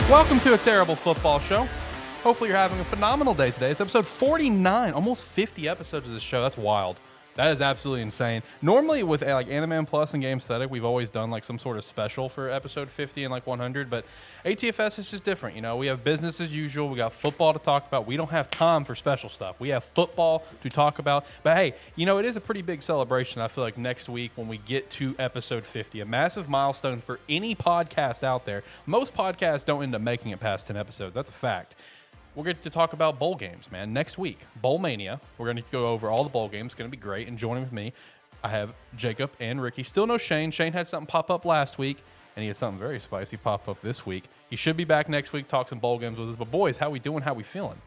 Welcome to a terrible football show. Hopefully you're having a phenomenal day today. It's episode 49, almost 50 episodes of this show. That's wild. That is absolutely insane. Normally with like AniMan Plus and Gamesthetic, we've always done like some sort of special for episode 50 and like 100, but ATFS is just different. You know, we have business as usual. We got football to talk about. We don't have time for special stuff. We have football to talk about. But hey, you know, it is a pretty big celebration. I feel like next week when we get to episode 50, a massive milestone for any podcast out there. Most podcasts don't end up making it past 10 episodes. That's a fact. We're going to talk about bowl games, man. Next week, Bowl Mania. We're going to go over all the bowl games. It's going to be great. And joining with me, I have Jakub and Ricky. Still no Shane. Shane had something pop up last week, and he had something very spicy pop up this week. He should be back next week, talk some bowl games with us. But boys, how we doing? How we feeling?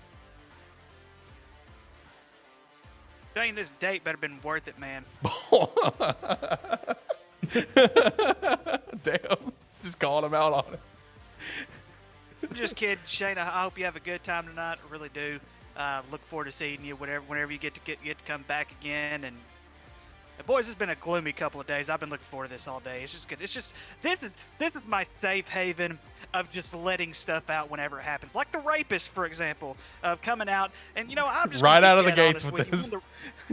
Shane, this date better been worth it, man. Damn. Just calling him out on it. I'm just kidding, Shane. I hope you have a good time tonight. I really do. Look forward to seeing you whenever you get to come back again. And boys, it's been a gloomy couple of days. I've been looking forward to this all day. It's just good. It's just this is my safe haven of just letting stuff out whenever it happens. Like the rapist, for example, of coming out and I'm just right out of the gates with this.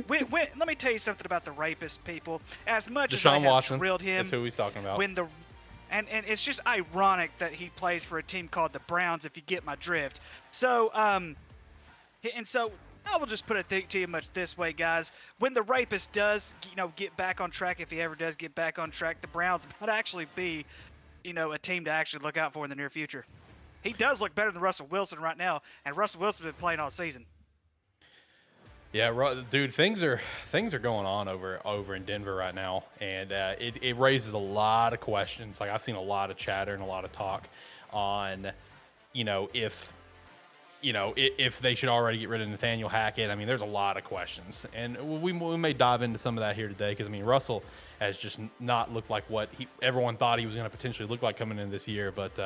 Let me tell you something about the rapist, people. As much Deshaun as I have Watson, drilled him, that's who he's talking about. And it's just ironic that he plays for a team called the Browns, if you get my drift. So, so I will just put it to you much this way, guys. When the rapist does, get back on track, if he ever does get back on track, the Browns might actually be, a team to actually look out for in the near future. He does look better than Russell Wilson right now, and Russell Wilson's been playing all season. Yeah, dude, things are going on over in Denver right now, and it raises a lot of questions. Like I've seen a lot of chatter and a lot of talk on, if they should already get rid of Nathaniel Hackett. I mean, there's a lot of questions, and we may dive into some of that here today because Russell has just not looked like what everyone thought he was going to potentially look like coming in this year. But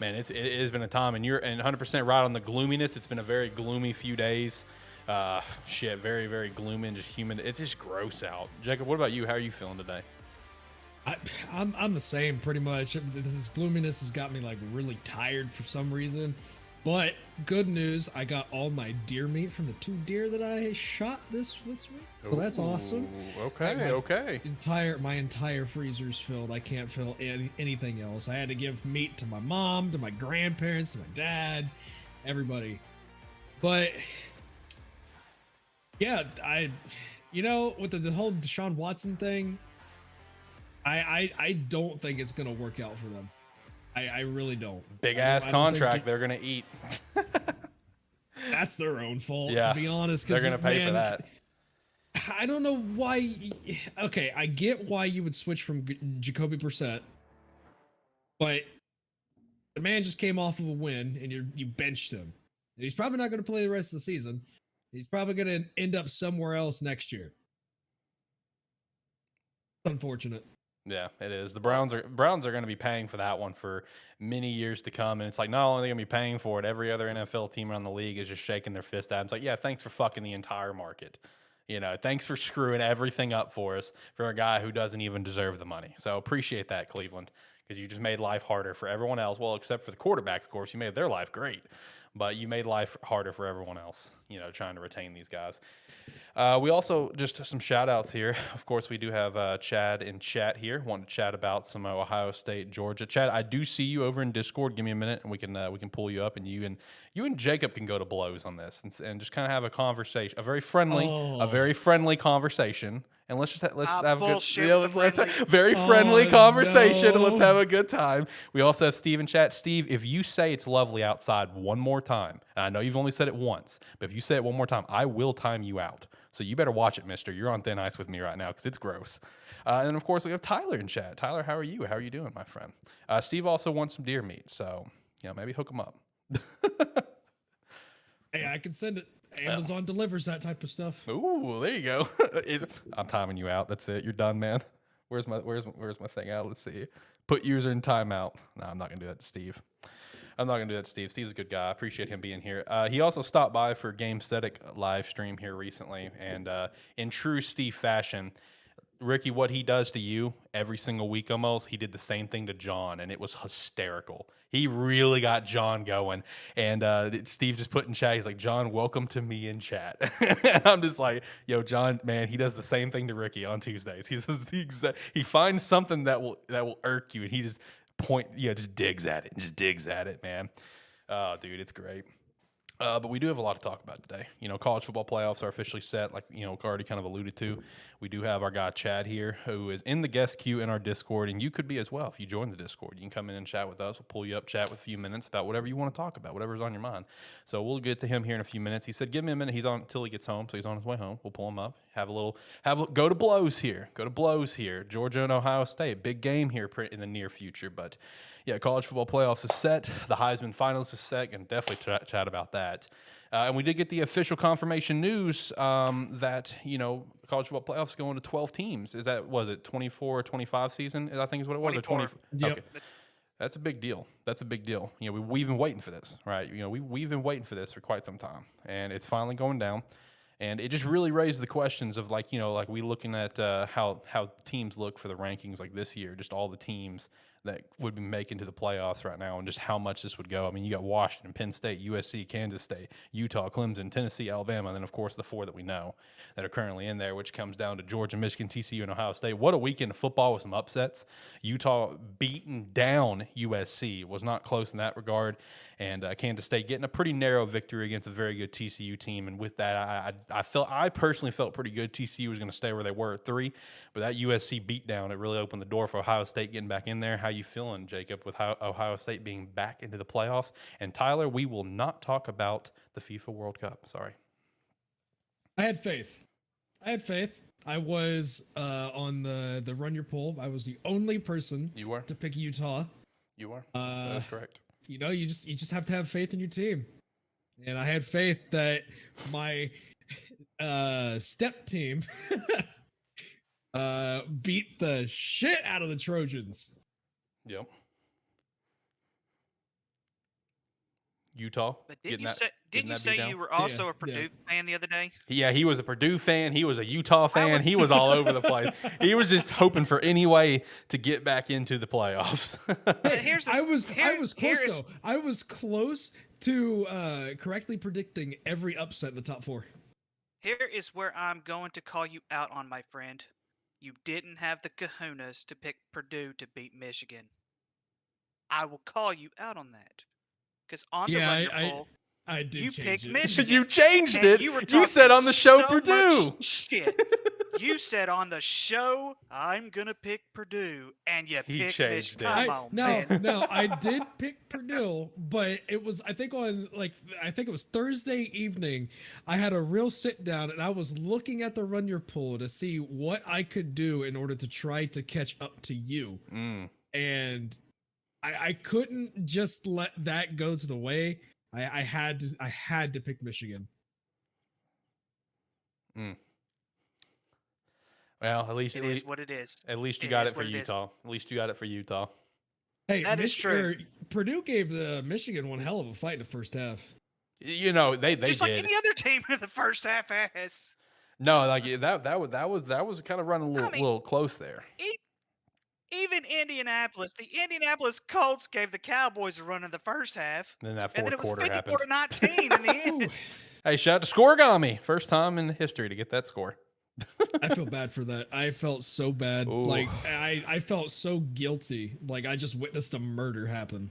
man, it has been a time, and you're 100% right on the gloominess. It's been a very gloomy few days. Very, very gloomy and just humid. It's just gross out. Jacob, what about you? How are you feeling today? I'm the same pretty much. This gloominess has got me like really tired for some reason. But good news, I got all my deer meat from the 2 deer that I shot this week. So that's awesome. Okay. My entire freezer's filled. I can't fill anything else. I had to give meat to my mom, to my grandparents, to my dad, everybody. But yeah, with the whole Deshaun Watson thing, I don't think it's gonna work out for them. I really don't. Big ass contract they're gonna eat. That's their own fault, yeah, to be honest. They're gonna pay for that. I don't know why. Okay, I get why you would switch from Jacoby Brissett, but the man just came off of a win, and you benched him. And he's probably not going to play the rest of the season. He's probably going to end up somewhere else next year. Unfortunate. Yeah, it is. The Browns are going to be paying for that one for many years to come, and it's like not only are they going to be paying for it, every other NFL team around the league is just shaking their fist at them. It's like, yeah, thanks for fucking the entire market. Thanks for screwing everything up for us for a guy who doesn't even deserve the money. So appreciate that, Cleveland, because you just made life harder for everyone else. Well, except for the quarterbacks, of course, you made their life great. But you made life harder for everyone else, trying to retain these guys. We also, just some shout-outs here. Of course, we do have Chad in chat here, wanting to chat about some Ohio State, Georgia. Chad, I do see you over in Discord. Give me a minute, and we can pull you up, and you and Jacob can go to blows on this and just kind of have a conversation, a very friendly conversation. And let's have a good, very friendly conversation. No. And let's have a good time. We also have Steve in chat. Steve, if you say it's lovely outside one more time, and I know you've only said it once, but if you say it one more time, I will time you out. So you better watch it, mister. You're on thin ice with me right now because it's gross. And then, of course, we have Tyler in chat. Tyler, how are you? How are you doing, my friend? Steve also wants some deer meat, so maybe hook him up. Hey, I can send it. Amazon delivers that type of stuff. Ooh, there you go. I'm timing you out. That's it. You're done, man. Where's my thing out? Let's see. Put user in timeout. No, I'm not gonna do that to Steve. Steve's a good guy. I appreciate him being here. He also stopped by for Gamesthetic live stream here recently, and in true Steve fashion, Ricky, what he does to you every single week almost, he did the same thing to John, and it was hysterical. He really got John going. And Steve just put in chat, he's like, John, welcome to me in chat. And I'm just like, yo, John, man, he does the same thing to Ricky on Tuesdays. He does the exact, he finds something that will irk you, and he just just digs at it and just digs at it, man. Oh, dude, it's great. But we do have a lot to talk about today. College football playoffs are officially set, like, already kind of alluded to. We do have our guy Chad here, who is in the guest queue in our Discord, and you could be as well if you join the Discord. You can come in and chat with us. We'll pull you up, chat with a few minutes about whatever you want to talk about, whatever's on your mind. So we'll get to him here in a few minutes. He said, give me a minute. He's on until he gets home, so he's on his way home. We'll pull him up, go to blows here. Georgia and Ohio State, big game here in the near future, but yeah, college football playoffs is set. The Heisman finals is set, and definitely chat about that. And we did get the official confirmation news that, college football playoffs going to 12 teams. Was it 24 or 25 season? I think is what it was. 24. Or 20? Yep. Okay. That's a big deal. We've been waiting for this, right? We've been waiting for this for quite some time, and it's finally going down. And it just really raised the questions of like we looking at how teams look for the rankings like this year, just all the teams that would be making to the playoffs right now and just how much this would go. I mean, you got Washington, Penn State, USC, Kansas State, Utah, Clemson, Tennessee, Alabama, and then, of course, the 4 that we know that are currently in there, which comes down to Georgia, Michigan, TCU, and Ohio State. What a weekend of football with some upsets. Utah beating down USC. Was not close in that regard. And Kansas State getting a pretty narrow victory against a very good TCU team. And with that, I personally felt pretty good. TCU was going to stay where they were at 3. But that USC beatdown, it really opened the door for Ohio State getting back in there. How you feeling, Jacob, with Ohio State being back into the playoffs? And Tyler, we will not talk about the FIFA World Cup. Sorry. I had faith. I was on the Run Your Poll. I was the only person to pick Utah. You were. That's correct. You just have to have faith in your team. And I had faith that my step team beat the shit out of the Trojans. Yep. Utah. But didn't you say you were also a Purdue fan the other day? Yeah, he was a Purdue fan. He was a Utah fan. He was all over the place. He was just hoping for any way to get back into the playoffs. I was close though. I was close to correctly predicting every upset in the top 4. Here is where I'm going to call you out on, my friend. You didn't have the kahunas to pick Purdue to beat Michigan. I will call you out on that. Because on the Run Your Poll, I did you change picked it. Michigan. You changed it. You said on the show so Purdue. Much shit. You said on the show, I'm going to pick Purdue, and you picked Michigan. Come on, man. No, I did pick Purdue, but it was, I think it was Thursday evening, I had a real sit down, and I was looking at the Run Your Poll to see what I could do in order to try to catch up to you. And I couldn't just let that go to the way. I had to pick Michigan. Well, at least it is what it is. At least you got it for Utah. At least you got it for Utah. Hey, that is true. Purdue gave the Michigan one hell of a fight in the first half. They just did. Like any other team in the first half has. No, like that was kind of running a little close there. Even Indianapolis, the Indianapolis Colts gave the Cowboys a run in the first half. And then that fourth quarter happened. And then it was 54-19 in the end. Hey, shout out to Scoregami. First time in history to get that score. I feel bad for that. I felt so bad. Ooh. Like I felt so guilty. Like I just witnessed a murder happen.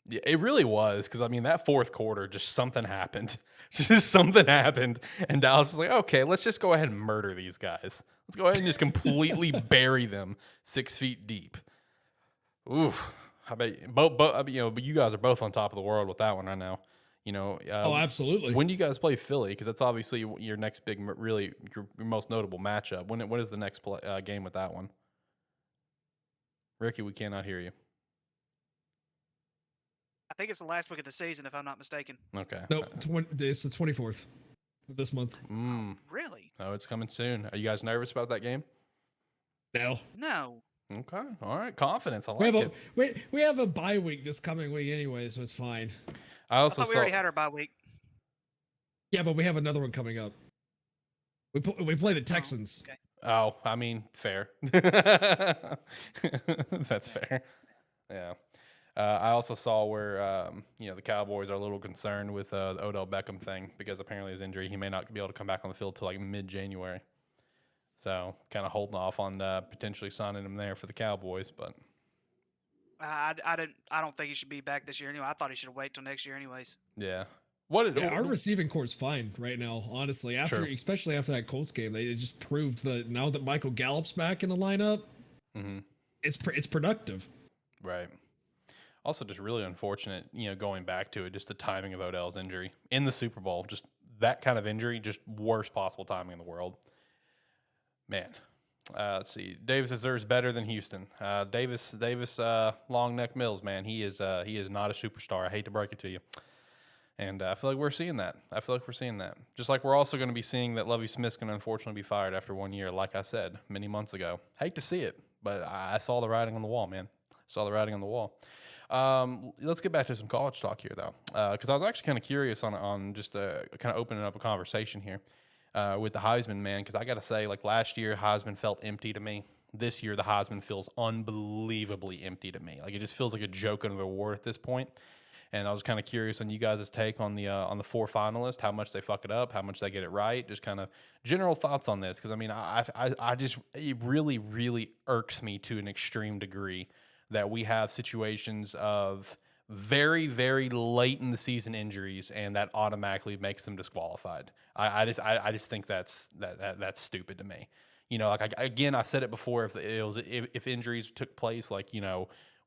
Yeah, it really was. Because I mean, that fourth quarter, just something happened. Just something happened. And Dallas was like, okay, let's just go ahead and murder these guys. Let's go ahead and just completely bury them 6 feet deep. Ooh, how about but you guys are both on top of the world with that one right now. Oh, absolutely. When do you guys play Philly? Because that's obviously your next big, really your most notable matchup. When is the next game with that one? Ricky, we cannot hear you. I think it's the last week of the season, if I'm not mistaken. Okay. Nope, it's the 24th of this month. Really? Oh, it's coming soon. Are you guys nervous about that game? No. Okay. All right. Confidence. I like it. We have a bye week this coming week anyway, so it's fine. I thought we already had our bye week. Yeah, but we have another one coming up. We play the Texans. Oh, okay. Oh, I mean, fair. That's fair. Yeah. I also saw where the Cowboys are a little concerned with the Odell Beckham thing because apparently his injury, he may not be able to come back on the field till like mid-January. So kind of holding off on potentially signing him there for the Cowboys, but I don't think he should be back this year anyway. I thought he should wait till next year anyways. yeah. What did Yeah, our receiving core is fine right now, honestly. Especially after that Colts game, they just proved that now that Michael Gallup's back in the lineup, it's productive. Right. Also, just really unfortunate, going back to it, just the timing of Odell's injury in the Super Bowl, just that kind of injury, just worst possible timing in the world. Man, let's see. Davis is theirs better than Houston. Davis, Long Neck Mills, man, he is not a superstar. I hate to break it to you. And I feel like we're seeing that. Just like we're also going to be seeing that Lovie Smith's going to unfortunately be fired after 1 year, like I said many months ago. Hate to see it, but I saw the writing on the wall, man. Let's get back to some college talk here, though, because I was actually kind of curious on just kind of opening up a conversation here with the Heisman, man, because I got to say, like last year, Heisman felt empty to me. This year, the Heisman feels unbelievably empty to me. Like it just feels like a joke of an award at this point. And I was kind of curious on you guys' take on the 4 finalists, how much they fuck it up, how much they get it right, just kind of general thoughts on this. Because I mean, I just it really, really irks me to an extreme degree that we have situations of very, very late in the season injuries, and that automatically makes them disqualified. I just think that's stupid to me. Again, I said it before. If injuries took place, like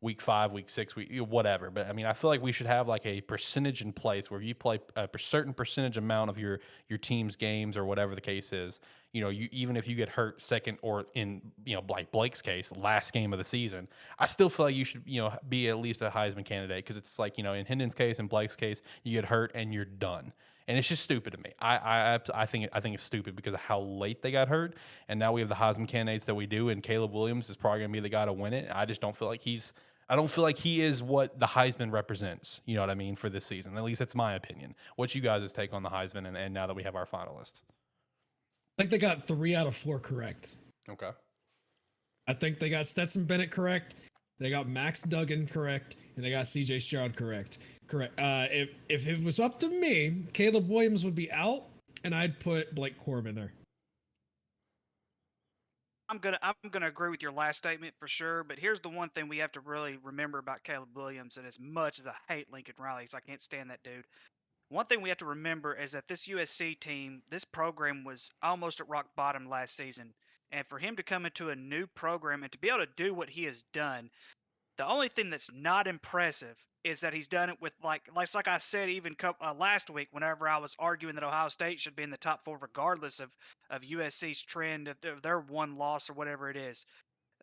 week 5, week 6, whatever. But I mean, I feel like we should have like a percentage in place where you play a certain percentage amount of your team's games or whatever the case is. Even if you get hurt second or in like Blake's case, last game of the season, I still feel like you should be at least a Heisman candidate because it's like in Hendon's case and Blake's case, you get hurt and you're done. And it's just stupid to me. I think it's stupid because of how late they got hurt, and now we have the Heisman candidates that we do, and Caleb Williams is probably going to be the guy to win it. I just don't feel like I don't feel like he is what the Heisman represents. You know what I mean, for this season. At least that's my opinion. What's you guys' take on the Heisman and now that we have our finalists? I think they got 3 out of 4 correct. Okay. I think they got Stetson Bennett correct. They got Max Duggan correct, and they got CJ Stroud correct. If it was up to me, Caleb Williams would be out, and I'd put Blake Corum there. I'm gonna agree with your last statement for sure, but here's the one thing we have to really remember about Caleb Williams, and as much as I hate Lincoln Riley, 'cause I can't stand that dude. One thing we have to remember is that this USC team, this program was almost at rock bottom last season, and for him to come into a new program and to be able to do what he has done, the only thing that's not impressive is that he's done it with like I said even last week whenever I was arguing that Ohio State should be in the top 4 regardless of USC's trend of their one loss or whatever it is.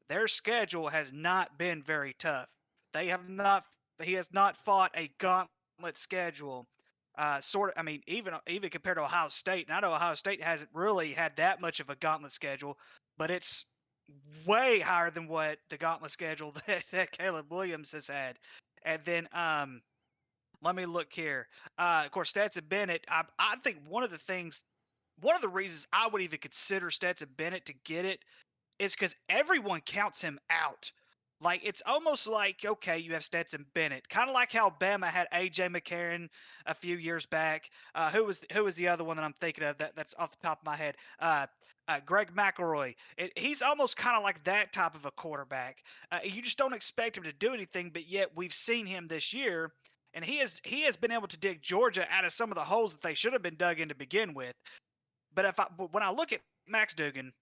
Their schedule has not been very tough. They have not. He has not fought a gauntlet schedule. I mean, even compared to Ohio State. And I know Ohio State hasn't really had that much of a gauntlet schedule, but it's way higher than what the gauntlet schedule that Caleb Williams has had. And then let me look here. Of course, Stetson Bennett. I think one of the reasons I would even consider Stetson Bennett to get it is because everyone counts him out. Like it's almost like okay, you have Stetson Bennett, kind of like how Bama had AJ McCarron a few years back. Who was the other one that I'm thinking of that's off the top of my head? Greg McElroy. He's almost kind of like that type of a quarterback. You just don't expect him to do anything, but yet we've seen him this year, and he has been able to dig Georgia out of some of the holes that they should have been dug in to begin with. But when I look at Max Duggan,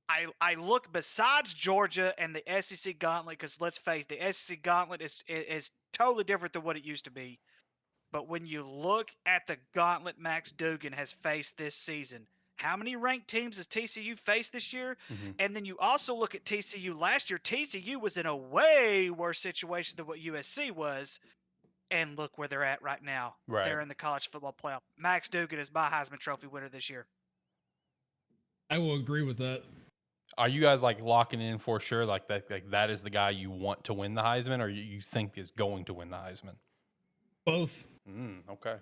I look besides Georgia and the SEC gauntlet because let's face it, the SEC gauntlet is totally different than what it used to be. But when you look at the gauntlet Max Duggan has faced this season, how many ranked teams has TCU faced this year? Mm-hmm. And then you also look at TCU last year. TCU was in a way worse situation than what USC was. And look where they're at right now. Right. They're in the college football playoff. Max Duggan is my Heisman Trophy winner this year. I will agree with that. Are you guys like locking in for sure? Like that is the guy you want to win the Heisman, or you think is going to win the Heisman? Both. Okay.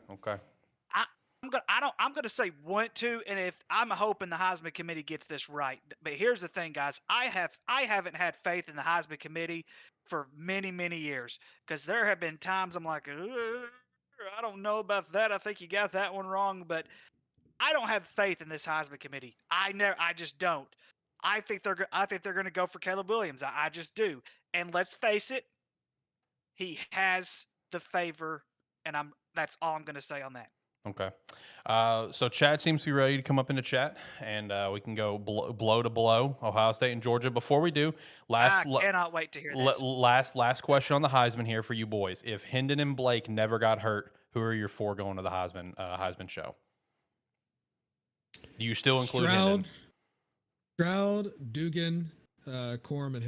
I'm I'm gonna say want to, and if I'm hoping the Heisman Committee gets this right. But here's the thing, guys. I haven't had faith in the Heisman Committee for many years because there have been times I'm like, I don't know about that. I think you got that one wrong, but I don't have faith in this Heisman Committee. I just don't. I think they're going to go for Caleb Williams. I just do. And let's face it, he has the favor, and that's all I'm going to say on that. Okay. So Chad seems to be ready to come up into chat, and we can go blow to blow, Ohio State and Georgia. Before we do, I cannot wait to hear this. Last question on the Heisman here for you boys. If Hendon and Blake never got hurt, who are your 4 going to the Heisman show? Do you still include Hendon? Stroud, Dugan, Corum, and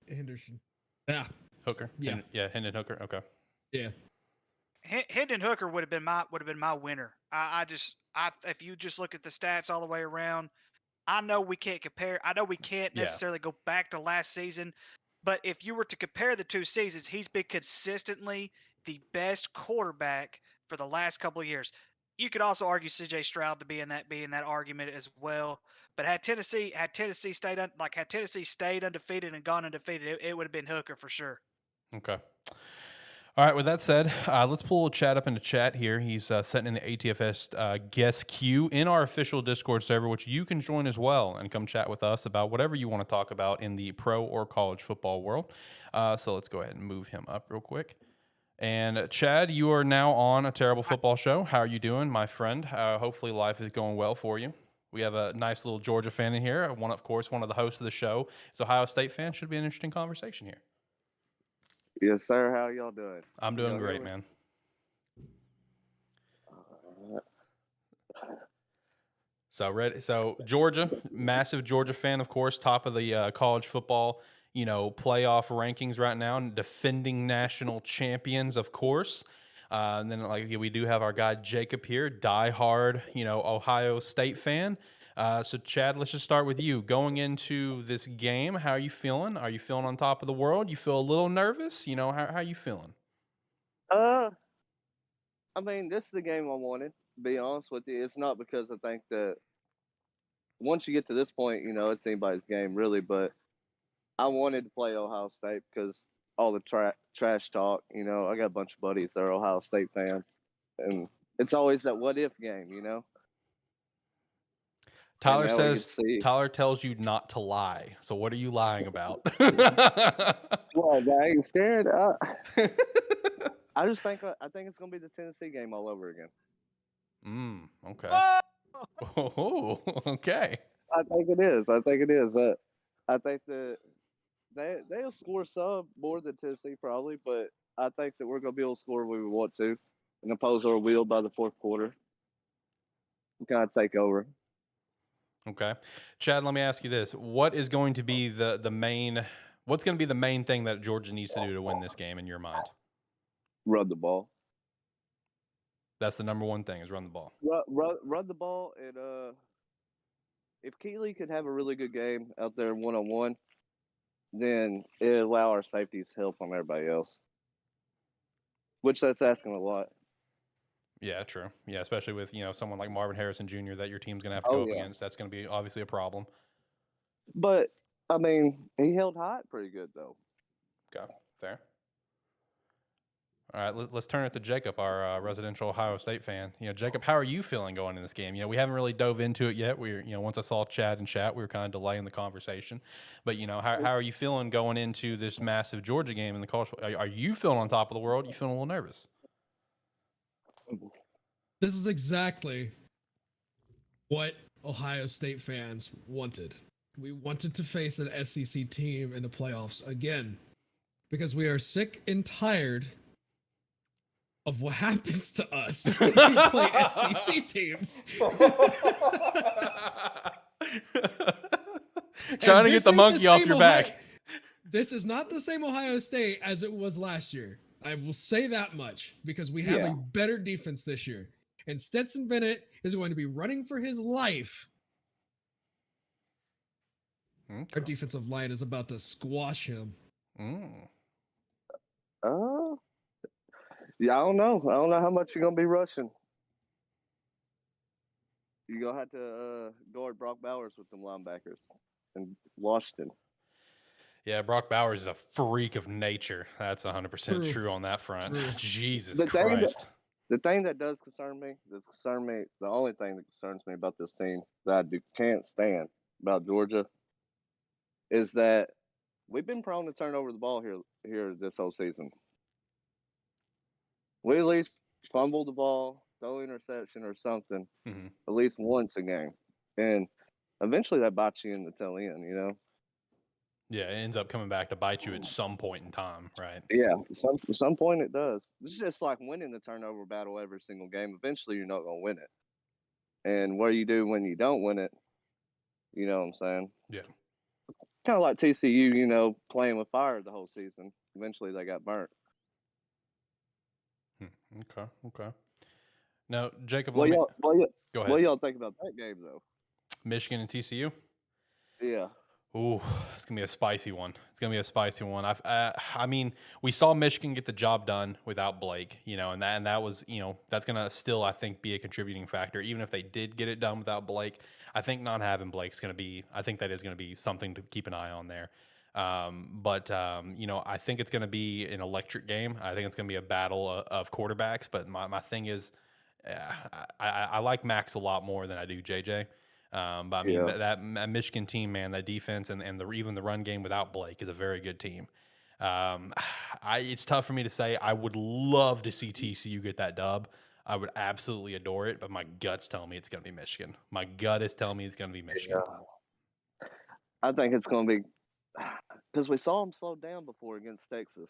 Henderson. Yeah. Hooker. Yeah. Hendon Hooker. Okay. Yeah. Hendon Hooker would have been my winner. If you just look at the stats all the way around, I know we can't compare. I know we can't necessarily go back to last season, but if you were to compare the 2 seasons, he's been consistently the best quarterback for the last couple of years. You could also argue C.J. Stroud to be in that argument as well. But had Tennessee stayed undefeated and gone undefeated, it would have been Hooker for sure. Okay. All right. With that said, let's pull Chad up into chat here. He's setting in the ATFS guest queue in our official Discord server, which you can join as well and come chat with us about whatever you want to talk about in the pro or college football world. So let's go ahead and move him up real quick. And Chad, you are now on A Terrible Football Show. How are you doing, my friend? Hopefully life is going well for you. We have a nice little Georgia fan in here. One of the hosts of the show is Ohio State fan. Should be an interesting conversation here. Yes, sir. How y'all doing? I'm doing great, man. So Georgia, massive Georgia fan, of course, top of the college football, playoff rankings right now, and defending national champions, of course. And then we do have our guy Jakub here, diehard, Ohio State fan. So Chad, let's just start with you. Going into this game, how are you feeling? Are you feeling on top of the world? You feel a little nervous? How are you feeling? I mean, this is the game I wanted, to be honest with you. It's not because I think that once you get to this point, it's anybody's game, really. But I wanted to play Ohio State because all the trash talk, I got a bunch of buddies that are Ohio State fans. And it's always that what-if game, Tyler says, Tyler tells you not to lie. So what are you lying about? Well, I ain't scared. I just think it's gonna be the Tennessee game all over again. Okay. Oh, okay. I think it is. I think that they'll score some more than Tennessee probably, but I think that we're gonna be able to score when we want to, and oppose our will by the 4th quarter. We kind of take over. Okay, Chad. Let me ask you this: what is going to be the main? What's going to be the main thing that Georgia needs to do to win this game in your mind? Run the ball. That's the number one thing: is run the ball. Run the ball, and if Keeley could have a really good game out there 1-on-1, then it'll allow our safeties help on everybody else. Which that's asking a lot. Yeah, true. Yeah, especially with someone like Marvin Harrison Jr. that your team's gonna have to go up against. That's gonna be obviously a problem. But I mean, he held high pretty good though. Okay, fair. All right, let's turn it to Jakub, our residential Ohio State fan. Jakub, how are you feeling going in this game? We haven't really dove into it yet. We're once I saw Chad and chat, we were kind of delaying the conversation. But how are you feeling going into this massive Georgia game in the college? Are you feeling on top of the world? You feeling a little nervous? This is exactly what Ohio State fans wanted. We wanted to face an SEC team in the playoffs again because we are sick and tired of what happens to us when we play SEC teams. Trying to get the monkey off your back. This is not the same Ohio State as it was last year. I will say that much because we have a better defense this year. And Stetson Bennett is going to be running for his life. Okay. Our defensive line is about to squash him. Yeah, I don't know. I don't know how much you're going to be rushing. you're gonna have to guard Brock Bowers with them linebackers in Washington. Yeah, Brock Bowers is a freak of nature. That's 100% true on that front. True. Jesus The thing that- Christ. The thing that does concern me, the only thing that concerns me about this team that I can't stand about Georgia is that we've been prone to turn over the ball here this whole season. We at least fumble the ball, throw interception or something, Mhm. at least once a game, and eventually that bites you in the tail end. You know. Yeah, it ends up coming back to bite you at some point in time, right? Yeah, some point it does. It's just like winning the turnover battle every single game. Eventually, you're not gonna win it. And what do you do when you don't win it? You know what I'm saying? Yeah. Kind of like TCU, you know, playing with fire the whole season. Eventually, they got burnt. Okay. Now, Jacob, What y'all, go what ahead. y'all think about that game, though? Michigan and TCU. Yeah. Ooh, it's gonna be a spicy one. It's gonna be a spicy one. I mean, we saw Michigan get the job done without Blake, you know, and that was, you know, that's gonna still, I think, be a contributing factor. Even if they did get it done without Blake, I think not having Blake's gonna be, I think that is gonna be something to keep an eye on there. But you know, I think it's gonna be an electric game. I think it's gonna be a battle of quarterbacks. But my thing is, I like Max a lot more than I do JJ. But I mean, Yeah. that Michigan team, man, that defense and even the run game without Blake is a very good team. It's tough for me to say. I would love to see TCU get that dub. I would absolutely adore it, but my guts tell me it's going to be Michigan. My gut is telling me it's going to be Michigan. I think it's going to be because we saw them slow down before against Texas,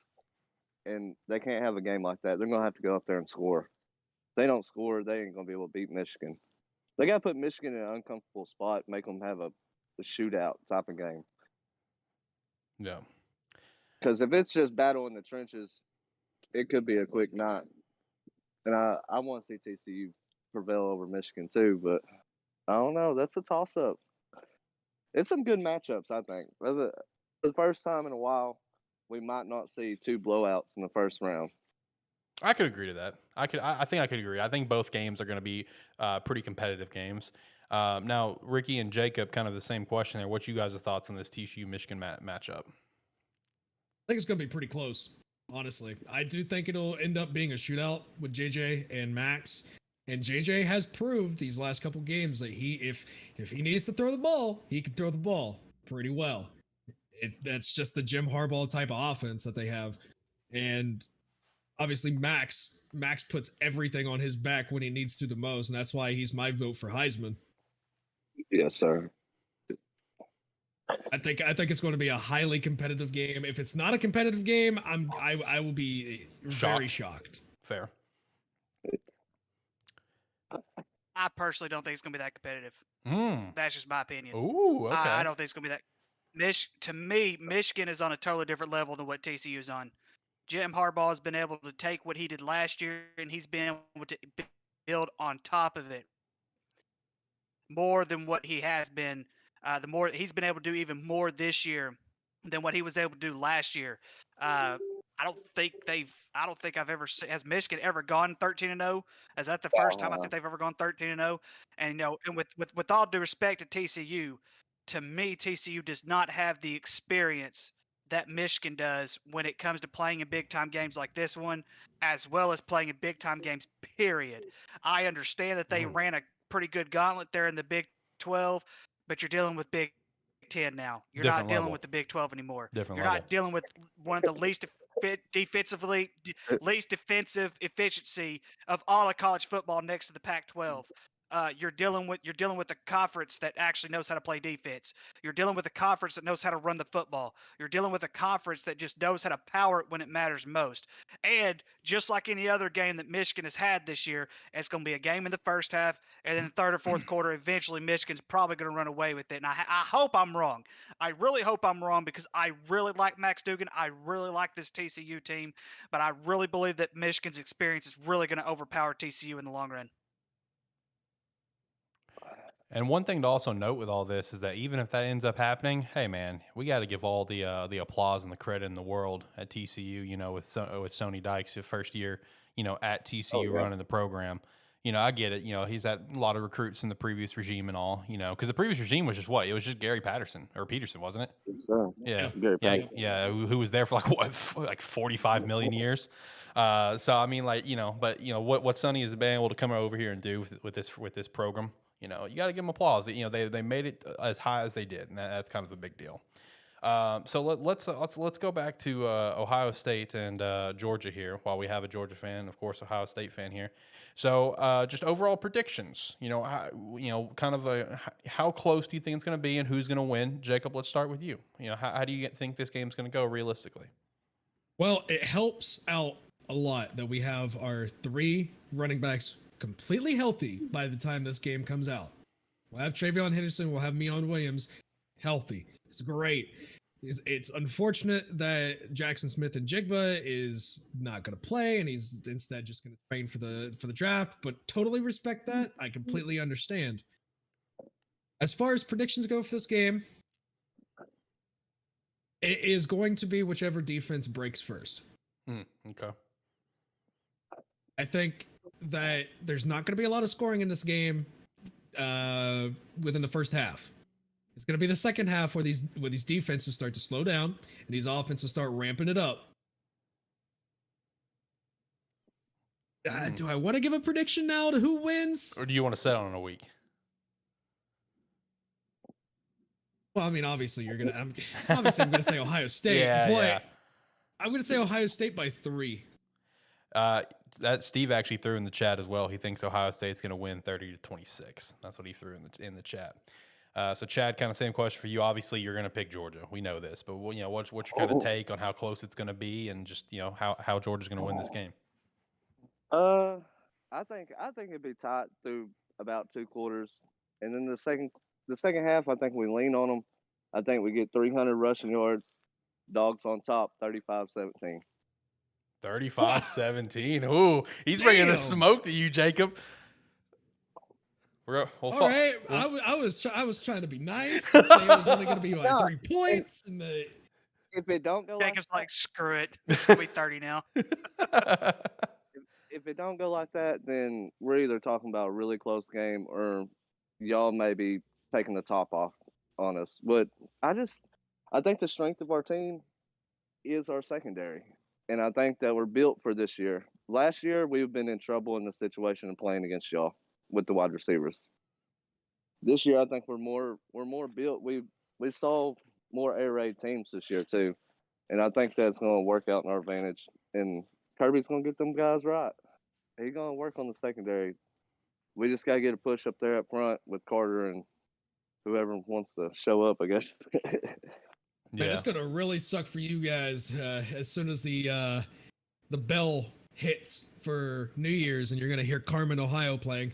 and they can't have a game like that. They're going to have to go up there and score. If they don't score, they ain't going to be able to beat Michigan. They got to put Michigan in an uncomfortable spot, make them have a shootout type of game. Yeah. Because if it's just battle in the trenches, it could be a quick night. And I want to see TCU prevail over Michigan too, but I don't know. That's a toss up. It's some good matchups, I think. For the first time in a while, we might not see two blowouts in the first round. I could agree to that. I think I could agree. I think both games are going to be pretty competitive games. Now, Ricky and Jacob, kind of the same question there. What's you guys' thoughts on this TCU Michigan matchup? I think it's going to be pretty close, honestly. I do think it'll end up being a shootout with JJ and Max. And JJ has proved these last couple games that if he needs to throw the ball, he can throw the ball pretty well. That's just the Jim Harbaugh type of offense that they have. And obviously Max puts everything on his back when he needs to the most, and that's why he's my vote for Heisman. Yes, sir. I think it's going to be a highly competitive game. If it's not a competitive game, I will be very shocked. Fair. I personally don't think it's gonna be that competitive. That's just my opinion. Ooh, okay. I don't think it's gonna be that. To me, Michigan is on a totally different level than what TCU is on. Jim Harbaugh has been able to take what he did last year, and he's been able to build on top of it more than what he has been. The more he's been able to do, even more this year than what he was able to do last year. I don't think I've ever has Michigan ever gone 13-0. Is that the first time I think they've ever gone 13-0? And you know, and with all due respect to TCU, to me, TCU does not have the experience that Michigan does when it comes to playing in big time games like this one, as well as playing in big time games, period. I understand that they ran a pretty good gauntlet there in the Big 12, but you're dealing with Big 10 now. You're not dealing with the Big 12 anymore. You're not dealing with one of the least defensive efficiency of all of college football next to the Pac-12. You're dealing with a conference that actually knows how to play defense. You're dealing with a conference that knows how to run the football. You're dealing with a conference that just knows how to power it when it matters most. And just like any other game that Michigan has had this year, it's going to be a game in the first half, and then the third or fourth quarter, eventually Michigan's probably going to run away with it. And I hope I'm wrong. I really hope I'm wrong because I really like Max Duggan. I really like this TCU team, but I really believe that Michigan's experience is really going to overpower TCU in the long run. And one thing to also note with all this is that even if that ends up happening, hey man, we got to give all the applause and the credit in the world at TCU. You know, with Sonny Dykes' first year, you know, at TCU running the program. I get it. He's had a lot of recruits in the previous regime and all. Because the previous regime was just what? It was just Gary Patterson or Peterson, wasn't it? So, Yeah, Gary yeah, Patterson. yeah. Who was there for like what, like 45 million years? So I mean, like but what Sonny has been able to come over here and do with this program. You got to give them applause. They made it as high as they did, and that's kind of a big deal. So let's go back to Ohio State and Georgia here. While we have a Georgia fan, of course, Ohio State fan here. So just overall predictions. Kind of how close do you think it's going to be, and who's going to win? Jacob, let's start with you. How do you think this game's going to go realistically? Well, it helps out a lot that we have our 3 running backs completely healthy by the time this game comes out. We'll have Travion Henderson, we'll have Meion Williams healthy. It's great. It's unfortunate that Jackson Smith and Jigba is not going to play, and he's instead just going to train for the draft. But totally respect that. I completely understand. As far as predictions go for this game, it is going to be whichever defense breaks first. Okay. I think that there's not going to be a lot of scoring in this game within the first half. It's going to be the second half where these defenses start to slow down and these offenses start ramping it up. Do I want to give a prediction now to who wins? Or do you want to set on a week? Well, I mean, obviously I'm going to say Ohio State, but I'm going to say Ohio State by 3. That Steve actually threw in the chat as well. He thinks Ohio State's going to win 30-26. That's what he threw in the chat. So Chad, kind of same question for you. Obviously, you're going to pick Georgia. We know this, but what's your kind of take on how close it's going to be, and just how Georgia's going to win this game? I think it'd be tight through about 2 quarters, and then the second half, I think we lean on them. I think we get 300 rushing yards. Dogs on top, 35-17. 35-17. Ooh, he's bringing the smoke to you, Jacob. All right, I was trying to be nice and say it was only going to be like 3 points. If it don't go, Jacob's like screw it. It's gonna be 30 now. If it don't go like that, then we're either talking about a really close game or y'all may be taking the top off on us. But I think the strength of our team is our secondary, and I think that we're built for this year. Last year we've been in trouble in the situation of playing against y'all with the wide receivers. This year I think we're more built. We saw more air raid teams this year too, and I think that's going to work out in our advantage. And Kirby's going to get them guys right. He's going to work on the secondary. We just got to get a push up there up front with Carter and whoever wants to show up, I guess. Man, it's going to really suck for you guys as soon as the bell hits for New Year's and you're going to hear Carmen, Ohio playing.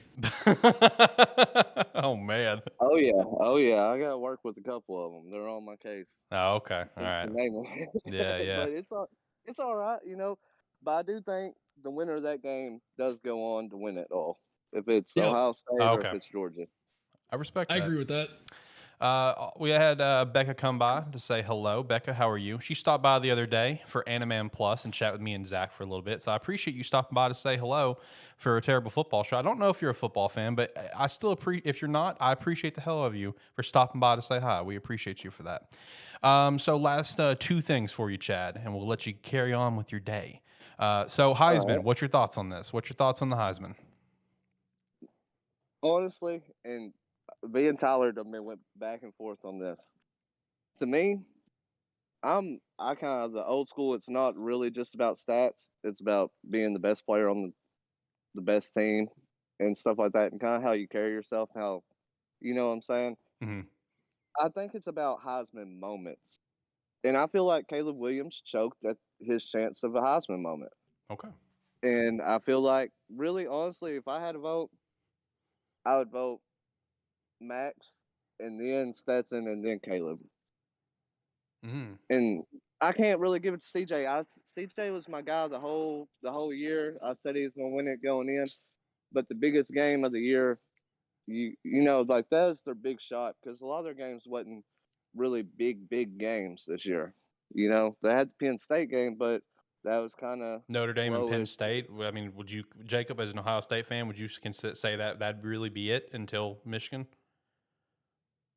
Oh, man. Oh, yeah. I got to work with a couple of them. They're on my case. Oh, okay. All right. Yeah. But it's all right, But I do think the winner of that game does go on to win it all. If it's Ohio State or if it's Georgia. I respect that. I agree with that. We had Becca come by to say hello. Becca, how are you? She stopped by the other day for AniMan Plus and chat with me and Zach for a little bit. So I appreciate you stopping by to say hello for a terrible football show. I don't know if you're a football fan, but I still if you're not, I appreciate the hell of you for stopping by to say hi. We appreciate you for that. So last 2 things for you, Chad, and we'll let you carry on with your day. So Heisman, what's your thoughts on this? What's your thoughts on the Heisman? Honestly, and me and Tyler went back and forth on this. To me, I kind of the old school. It's not really just about stats. It's about being the best player on the best team and stuff like that, and kind of how you carry yourself. How, you know what I'm saying? Mm-hmm. I think it's about Heisman moments, and I feel like Caleb Williams choked at his chance of a Heisman moment. Okay. And I feel like, really, honestly, if I had to vote, I would vote Max, and then Stetson, and then Caleb. Mm-hmm. And I can't really give it to CJ. CJ was my guy the whole year. I said he was going to win it going in, but the biggest game of the year, like that is their big shot because a lot of their games wasn't really big games this year. They had the Penn State game, but that was kind of Notre Dame and Penn lowish. State. I mean, would you, Jacob, as an Ohio State fan, would you say that that'd really be it until Michigan?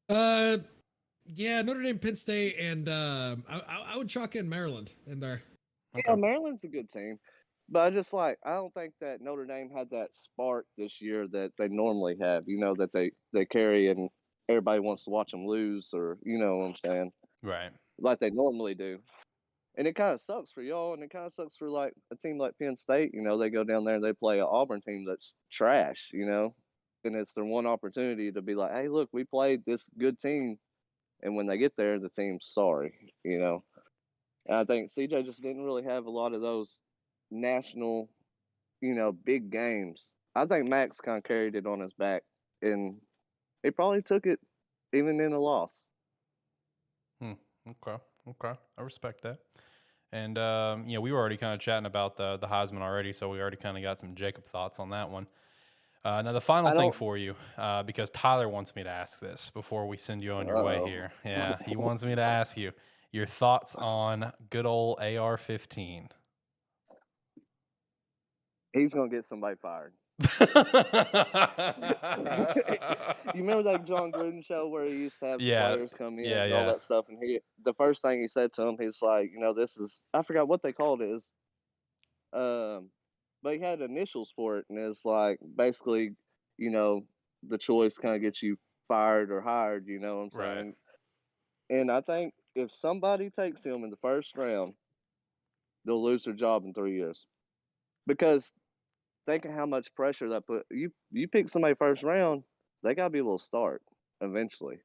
Yeah, Notre Dame, Penn State, and I would chalk in Maryland in there. Yeah, Maryland's a good team, but I don't think that Notre Dame had that spark this year that they normally have. You know, that they carry and everybody wants to watch them lose, or you know what I'm saying, Right. like they normally do. And it kind of sucks for y'all, and it kind of sucks for like a team like Penn State. You know, they go down there and they play an Auburn team that's trash. You know, and it's their one opportunity to be like, hey, look, we played this good team, and when they get there, the team's sorry. You know, and I think CJ just didn't really have a lot of those national, you know, big games. I think Max kind of carried it on his back, and he probably took it even in a loss. Okay. I respect that. And you know, we were already kind of chatting about the Heisman already, so we already kind of got some Jacob thoughts on that one. Now, the final thing for you, because Tyler wants me to ask this before we send you on your way here. Yeah, he wants me to ask you your thoughts on good old AR-15. He's gonna get somebody fired. You remember that John Gruden show where he used to have players come in and all that stuff, and the first thing he said to him, he's like, you know, this is, I forgot what they called it, but he had initials for it, and it's like basically, you know, the choice kind of gets you fired or hired, you know what I'm saying? And I think if somebody takes him in the first round, they'll lose their job in 3 years, because think of how much pressure that put you. You pick somebody first round, they gotta be able to start eventually.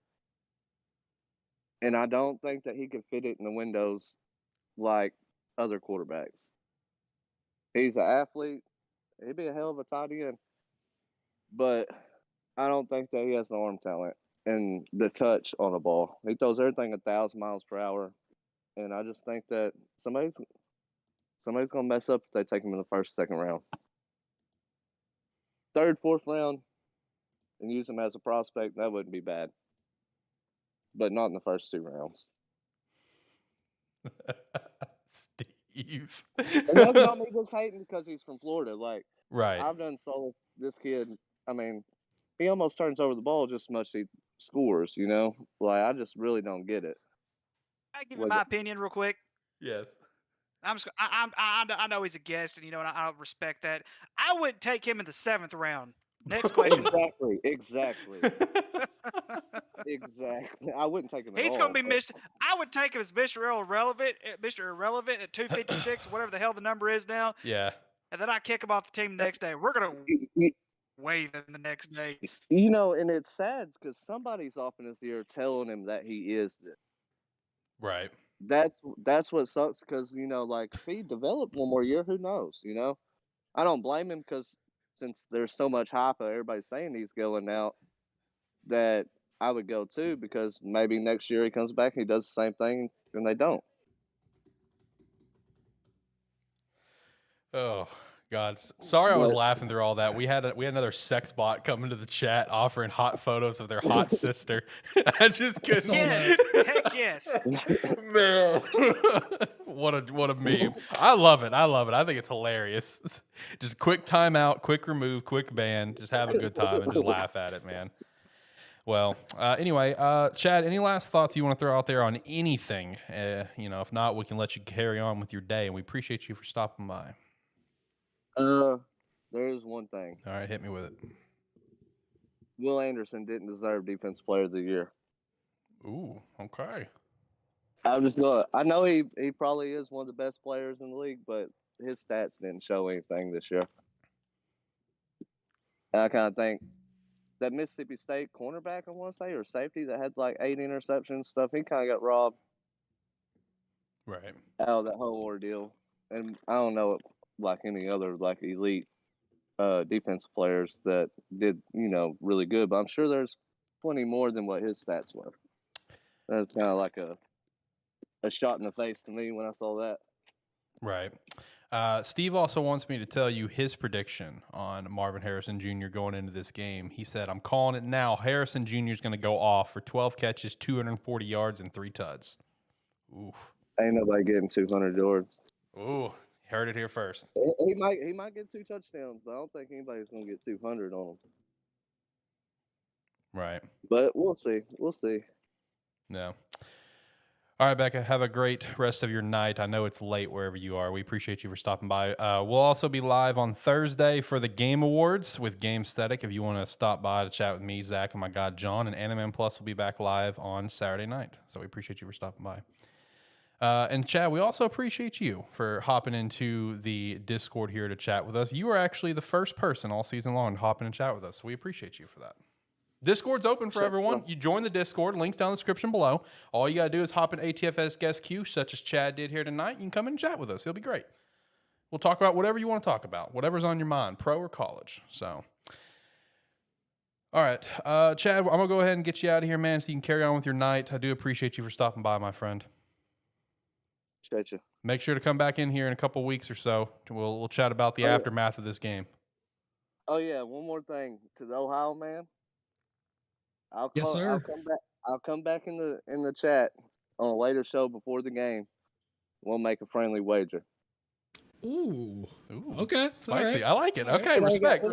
And I don't think that he could fit it in the windows like other quarterbacks. He's an athlete. He'd be a hell of a tight end, but I don't think that he has the arm talent and the touch on the ball. He throws everything 1,000 miles per hour, and I just think that somebody's gonna mess up if they take him in the first, second round. Third, fourth round, and use him as a prospect, that wouldn't be bad. But not in the first 2 rounds. Steve. And that's not me just hating because he's from Florida. Like, right. I've done saw this kid. I mean, he almost turns over the ball just as much as he scores, you know? Like, I just really don't get it. I give you my opinion real quick. Yes. I know he's a guest, and you know, and I respect that. I wouldn't take him in the 7th round. Next question. Exactly. I wouldn't take him at all. He's going to be Mr. I would take him as Mr. Irrelevant at 256, whatever the hell the number is now. Yeah. And then I kick him off the team the next day. We're going to wave him the next day. You know, and it's sad because somebody's off in his ear telling him that he is this. Right. That's what sucks, because, you know, like, if he developed one more year, who knows, you know? I don't blame him, because since there's so much hype of everybody saying he's going out, that I would go too, because maybe next year he comes back and he does the same thing and they don't. Oh God, sorry I was laughing through all that. We had another sex bot come into the chat offering hot photos of their hot sister. I just couldn't. Yes. Heck yes. Man, what a meme. I love it. I think it's hilarious. Just quick timeout, quick remove, quick ban. Just have a good time and just laugh at it, man. Well, anyway, Chad, any last thoughts you want to throw out there on anything? You know, if not, we can let you carry on with your day, and we appreciate you for stopping by. There is one thing. All right, hit me with it. Will Anderson didn't deserve Defensive Player of the Year. Ooh, okay. I know he probably is one of the best players in the league, but his stats didn't show anything this year. And I kind of think that Mississippi State cornerback, I want to say, or safety that had like 8 interceptions stuff, he kind of got robbed. Right. Out of that whole ordeal. And I don't know like any other like elite defensive players that did, you know, really good, but I'm sure there's plenty more than what his stats were. That's kind of like a shot in the face to me when I saw that. Right. Steve also wants me to tell you his prediction on Marvin Harrison Jr. going into this game. He said, I'm calling it now. Harrison Jr. is going to go off for 12 catches, 240 yards, and 3 tuds. Oof. Ain't nobody getting 200 yards. Ooh. Heard it here first. He might get 2 touchdowns, but I don't think anybody's gonna get 200 on him. Right. But we'll see. We'll see. No. All right, Becca, have a great rest of your night. I know it's late wherever you are. We appreciate you for stopping by. We'll also be live on Thursday for the Game Awards with Gamesthetic. If you want to stop by to chat with me, Zach, and my god, John, and AniMan Plus will be back live on Saturday night. So we appreciate you for stopping by. And Chad, we also appreciate you for hopping into the Discord here to chat with us. You were actually the first person all season long to hop in and chat with us. So we appreciate you for that. Discord's open for everyone. You join the Discord. Links down in the description below. All you got to do is hop in ATFS guest queue, such as Chad did here tonight. You can come in and chat with us. It'll be great. We'll talk about whatever you want to talk about, whatever's on your mind, pro or college. So, all right. Chad, I'm going to go ahead and get you out of here, man, so you can carry on with your night. I do appreciate you for stopping by, my friend. Appreciate you. Make sure to come back in here in a couple weeks or so. We'll chat about the aftermath of this game. Oh, yeah. One more thing to the Ohio man. Yes, sir. I'll come back in the chat on a later show before the game. We'll make a friendly wager. Ooh. Okay. Spicy. Right. I like it. All Okay. right. Respect.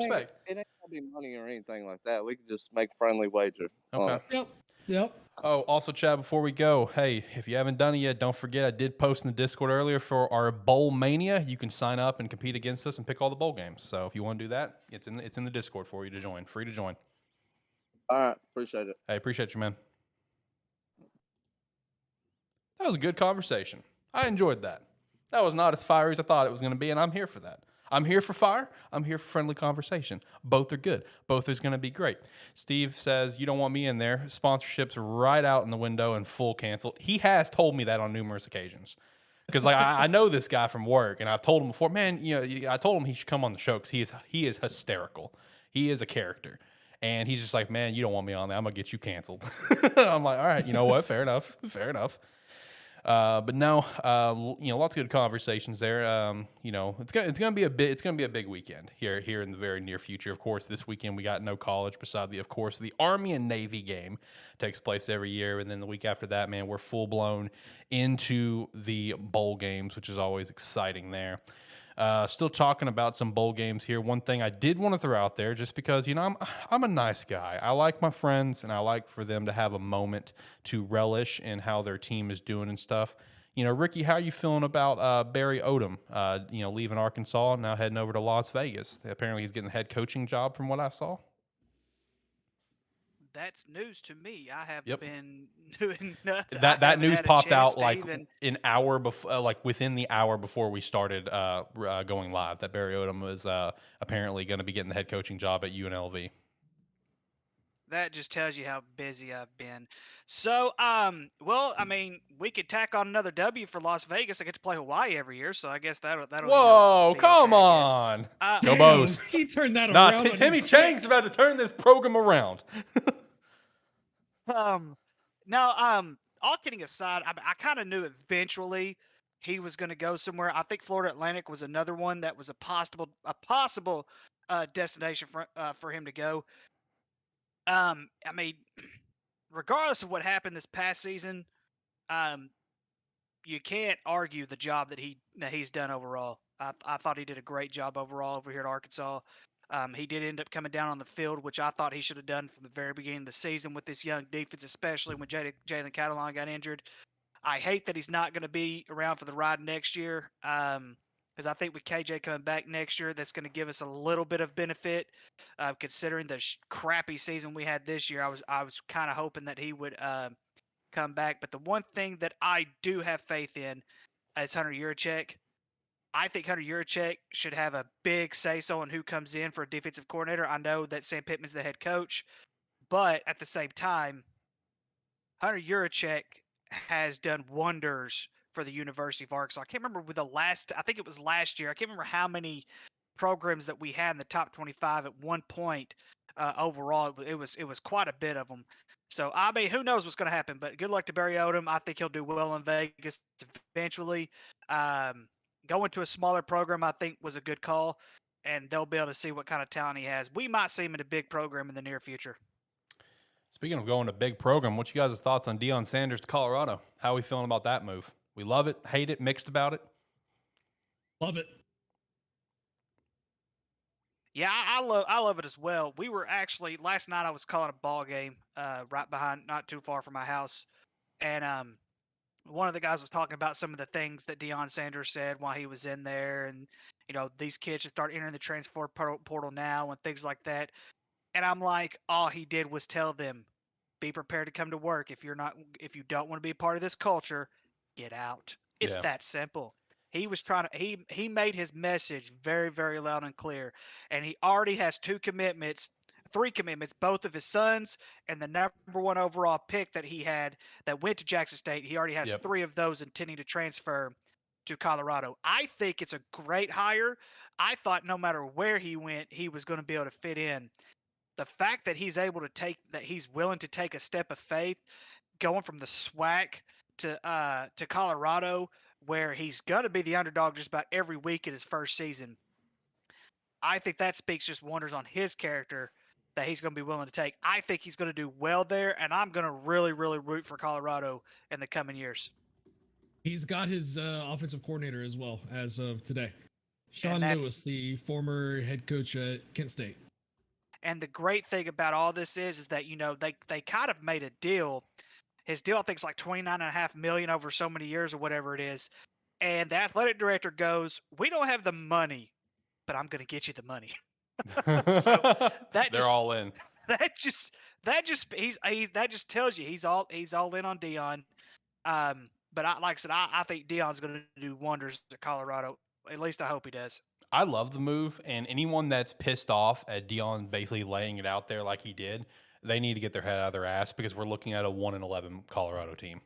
It ain't gonna be money or anything like that. We can just make a friendly wager. Okay. Yep. Oh, also, Chad, before we go, hey, if you haven't done it yet, don't forget I did post in the Discord earlier for our Bowl Mania. You can sign up and compete against us and pick all the bowl games. So if you want to do that, it's in the Discord for you to join. Free to join. All right. Appreciate it. Hey, appreciate you, man. That was a good conversation. I enjoyed that. That was not as fiery as I thought it was going to be, and I'm here for that. I'm here for fire. I'm here for friendly conversation. Both are good. Both is going to be great. Steve says, you don't want me in there. Sponsorships right out in the window and full cancel. He has told me that on numerous occasions. Because like I know this guy from work, and I've told him before, man, I told him he should come on the show because he is hysterical. He is a character. And he's just like, man, you don't want me on there. I'm going to get you canceled. I'm like, all right, you know what? Fair enough. Fair enough. But no, lots of good conversations there. It's gonna be a big weekend here in the very near future. Of course, this weekend we got no college beside the Army and Navy game takes place every year, and then the week after that, man, we're full blown into the bowl games, which is always exciting there. Still talking about some bowl games here. One thing I did want to throw out there, just because, I'm a nice guy. I like my friends, and I like for them to have a moment to relish in how their team is doing and stuff. Ricky, how are you feeling about Barry Odom, leaving Arkansas and now heading over to Las Vegas? Apparently he's getting the head coaching job from what I saw. That's news to me. I have Yep. been doing nothing. That news popped out like an hour before, within the hour before we started going live. That Barry Odom was apparently going to be getting the head coaching job at UNLV. That just tells you how busy I've been. So, we could tack on another W for Las Vegas. I get to play Hawaii every year, so I guess that'll. Whoa, be come okay, on! Damn, Bows. he turned that Nah, around. Timmy Chang's about to turn this program around. All kidding aside, I kind of knew eventually he was going to go somewhere. I think Florida Atlantic was another one that was a possible destination for him to go. Regardless of what happened this past season, you can't argue the job that he's done overall. I thought he did a great job overall over here at Arkansas. He did end up coming down on the field, which I thought he should have done from the very beginning of the season with this young defense, especially when Jalen Catalon got injured. I hate that he's not going to be around for the ride next year, because I think with KJ coming back next year, that's going to give us a little bit of benefit, considering the crappy season we had this year. I was kind of hoping that he would come back. But the one thing that I do have faith in is Hunter Yurachek. I think Hunter Yurachek should have a big say-so on who comes in for a defensive coordinator. I know that Sam Pittman's the head coach, but at the same time, Hunter Yurachek has done wonders for the University of Arkansas. I can't remember I think it was last year. I can't remember how many programs that we had in the top 25 at one point overall. It was quite a bit of them. So, who knows what's going to happen, but good luck to Barry Odom. I think he'll do well in Vegas eventually. Going to a smaller program, I think, was a good call, and they'll be able to see what kind of talent he has. We might see him in a big program in the near future. Speaking of going to big program, what's you guys' thoughts on Deion Sanders to Colorado? How are we feeling about that move? We love it, hate it, mixed about it? Love it. Yeah, I love it as well. We were actually last night. I was calling a ball game right behind, not too far from my house, and one of the guys was talking about some of the things that Deion Sanders said while he was in there, and these kids should start entering the transfer portal now and things like that. And I'm like, all he did was tell them, be prepared to come to work. If you don't want to be a part of this culture, get out. It's Yeah. that simple. He was trying to he made his message very, very loud and clear. And he already has three commitments, both of his sons and the #1 overall pick that he had that went to Jackson State. He already has Yep. 3 of those intending to transfer to Colorado. I think it's a great hire. I thought no matter where he went, he was going to be able to fit in. The fact that he's willing to take a step of faith, going from the SWAC to Colorado, where he's gonna be the underdog just about every week in his first season. I think that speaks just wonders on his character that he's gonna be willing to take. I think he's gonna do well there, and I'm gonna really, really root for Colorado in the coming years. He's got his offensive coordinator as well as of today. Sean that's- Lewis, the former head coach at Kent State. And the great thing about all this is that they kind of made a deal. His deal, I think, is like $29.5 million over so many years or whatever it is. And the athletic director goes, "We don't have the money, but I'm going to get you the money." They're all in. That just tells you he's all in on Deion. But like I said, I think Deion's going to do wonders at Colorado. At least I hope he does. I love the move, and anyone that's pissed off at Deion basically laying it out there like he did, they need to get their head out of their ass because we're looking at a 1-11 Colorado team.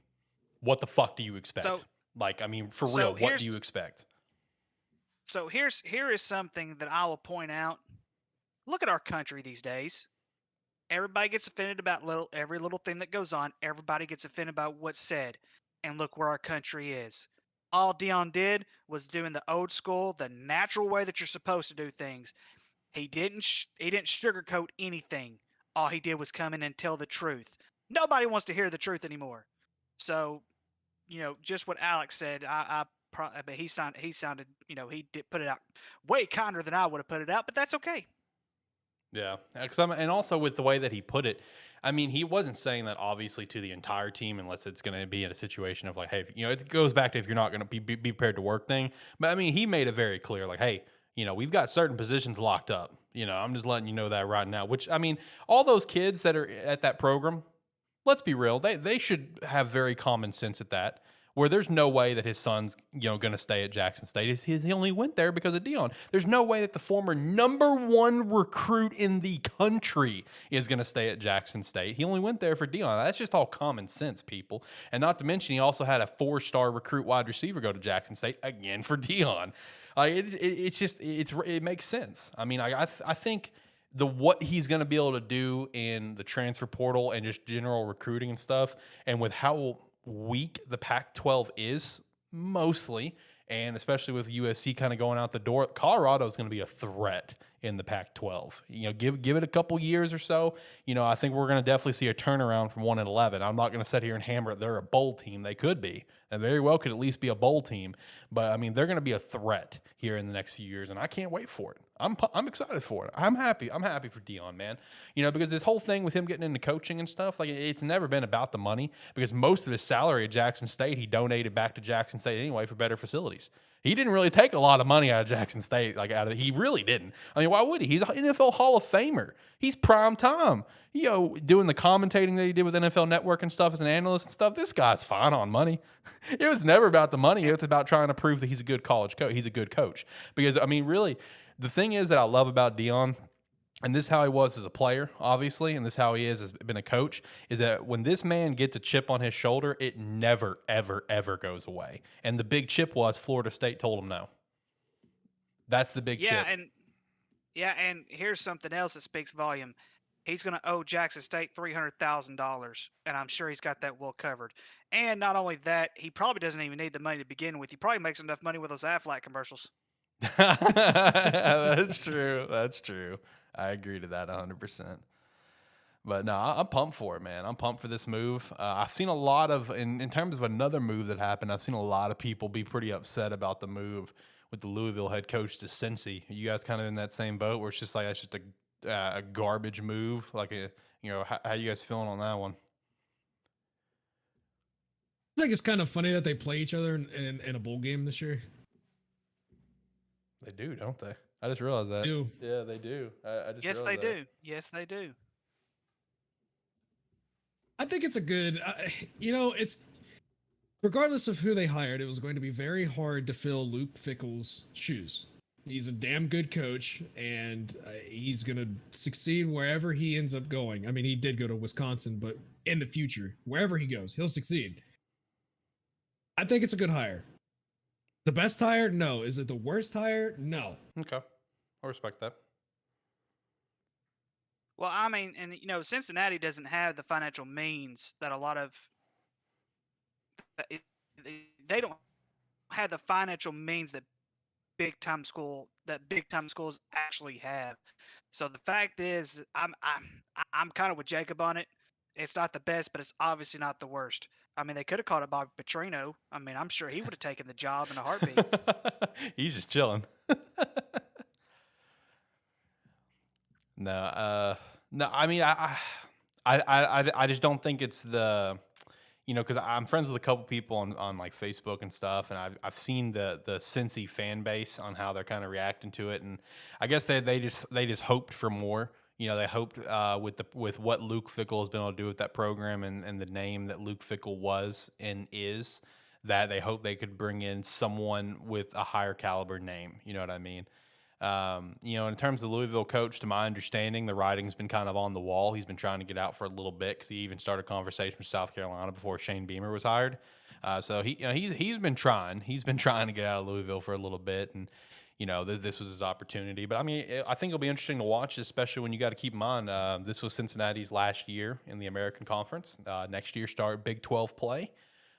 What the fuck do you expect? For real, what do you expect? So here is something that I will point out. Look at our country these days. Everybody gets offended about every little thing that goes on. Everybody gets offended about what's said. And look where our country is. All Deion did was doing the old school, the natural way that you're supposed to do things. He didn't sugarcoat anything. All he did was come in and tell the truth. Nobody wants to hear the truth anymore. So, just what Alex said, but he sounded, he did put it out way kinder than I would have put it out, but that's okay. Yeah, and also with the way that he put it, I mean, he wasn't saying that obviously to the entire team unless it's going to be in a situation of like, hey, it goes back to if you're not going to be prepared to work thing. But I mean, he made it very clear, like, hey, we've got certain positions locked up. I'm just letting you know that right now. Which, I mean, all those kids that are at that program, let's be real, they should have very common sense at that. Where there's no way that his son's going to stay at Jackson State. He only went there because of Deion. There's no way that the former #1 recruit in the country is going to stay at Jackson State. He only went there for Deion. That's just all common sense, people. And not to mention, he also had a 4-star recruit wide receiver go to Jackson State again for Deion. It makes sense. I mean, I think what he's going to be able to do in the transfer portal and just general recruiting and stuff, and with how weak the Pac-12 is mostly, and especially with USC kind of going out the door, Colorado is going to be a threat in the Pac-12. Give it a couple years or so. I think we're going to definitely see a turnaround from 1-11. I'm not going to sit here and hammer it. They're a bowl team. They could be. They very well could at least be a bowl team. But I mean, they're going to be a threat here in the next few years, and I can't wait for it. I'm excited for it. I'm happy. I'm happy for Deion, man. Because this whole thing with him getting into coaching and stuff, like it's never been about the money. Because most of his salary at Jackson State, he donated back to Jackson State anyway for better facilities. He didn't really take a lot of money out of Jackson State, he really didn't. I mean, why would he? He's an NFL Hall of Famer. He's prime time. Doing the commentating that he did with NFL Network and stuff as an analyst and stuff. This guy's fine on money. It was never about the money. It was about trying to prove that he's a good college coach. He's a good coach. Because, I mean, really, the thing is that I love about Deion, and this is how he was as a player, obviously, and this is how he has been a coach, is that when this man gets a chip on his shoulder, it never, ever, ever goes away. And the big chip was Florida State told him no. That's the big chip. And here's something else that speaks volume. He's going to owe Jackson State $300,000, and I'm sure he's got that well covered. And not only that, he probably doesn't even need the money to begin with. He probably makes enough money with those Aflac commercials. That's true. That's true. I agree to that 100%. But no, I'm pumped for it, man. I'm pumped for this move. I've seen a lot of, in terms of another move that happened, I've seen a lot of people be pretty upset about the move with the Louisville head coach to Cincy. Are you guys kind of in that same boat where it's just like that's just a garbage move? Like how you guys feeling on that one? I think it's kind of funny that they play each other in a bowl game this year. They do, don't they? I just realized that. Do. Yeah, they do. I just Yes, they realized that. do. Yes, they do. I think it's a good, it's regardless of who they hired, it was going to be very hard to fill Luke Fickell's shoes. He's a damn good coach, and he's going to succeed wherever he ends up going. I mean, he did go to Wisconsin, but in the future, wherever he goes, he'll succeed. I think it's a good hire. The best hire? No. Is it the worst hire? No. Okay. I respect that. Well, I mean, and Cincinnati doesn't have the financial means that a lot of they don't have the financial means that big time schools actually have. So the fact is, I'm kind of with Jacob on it. It's not the best, but it's obviously not the worst. I mean, they could have called it Bobby Petrino. I mean, I'm sure he would have taken the job in a heartbeat. He's just chilling. No, I mean, I just don't think it's the, because I'm friends with a couple people on like Facebook and stuff, and I've seen the Cincy fan base on how they're kind of reacting to it, and I guess they just hoped for more. They hoped with what Luke Fickell has been able to do with that program and the name that Luke Fickell was and is, that they hope they could bring in someone with a higher caliber name. You know what I mean? In terms of the Louisville coach, to my understanding, the writing's been kind of on the wall. He's been trying to get out for a little bit because he even started a conversation with South Carolina before Shane Beamer was hired. So he's been trying. He's been trying to get out of Louisville for a little bit, and this was his opportunity. But I mean, I think it'll be interesting to watch, especially when you got to keep in mind this was Cincinnati's last year in the American Conference. Next year start Big 12 play.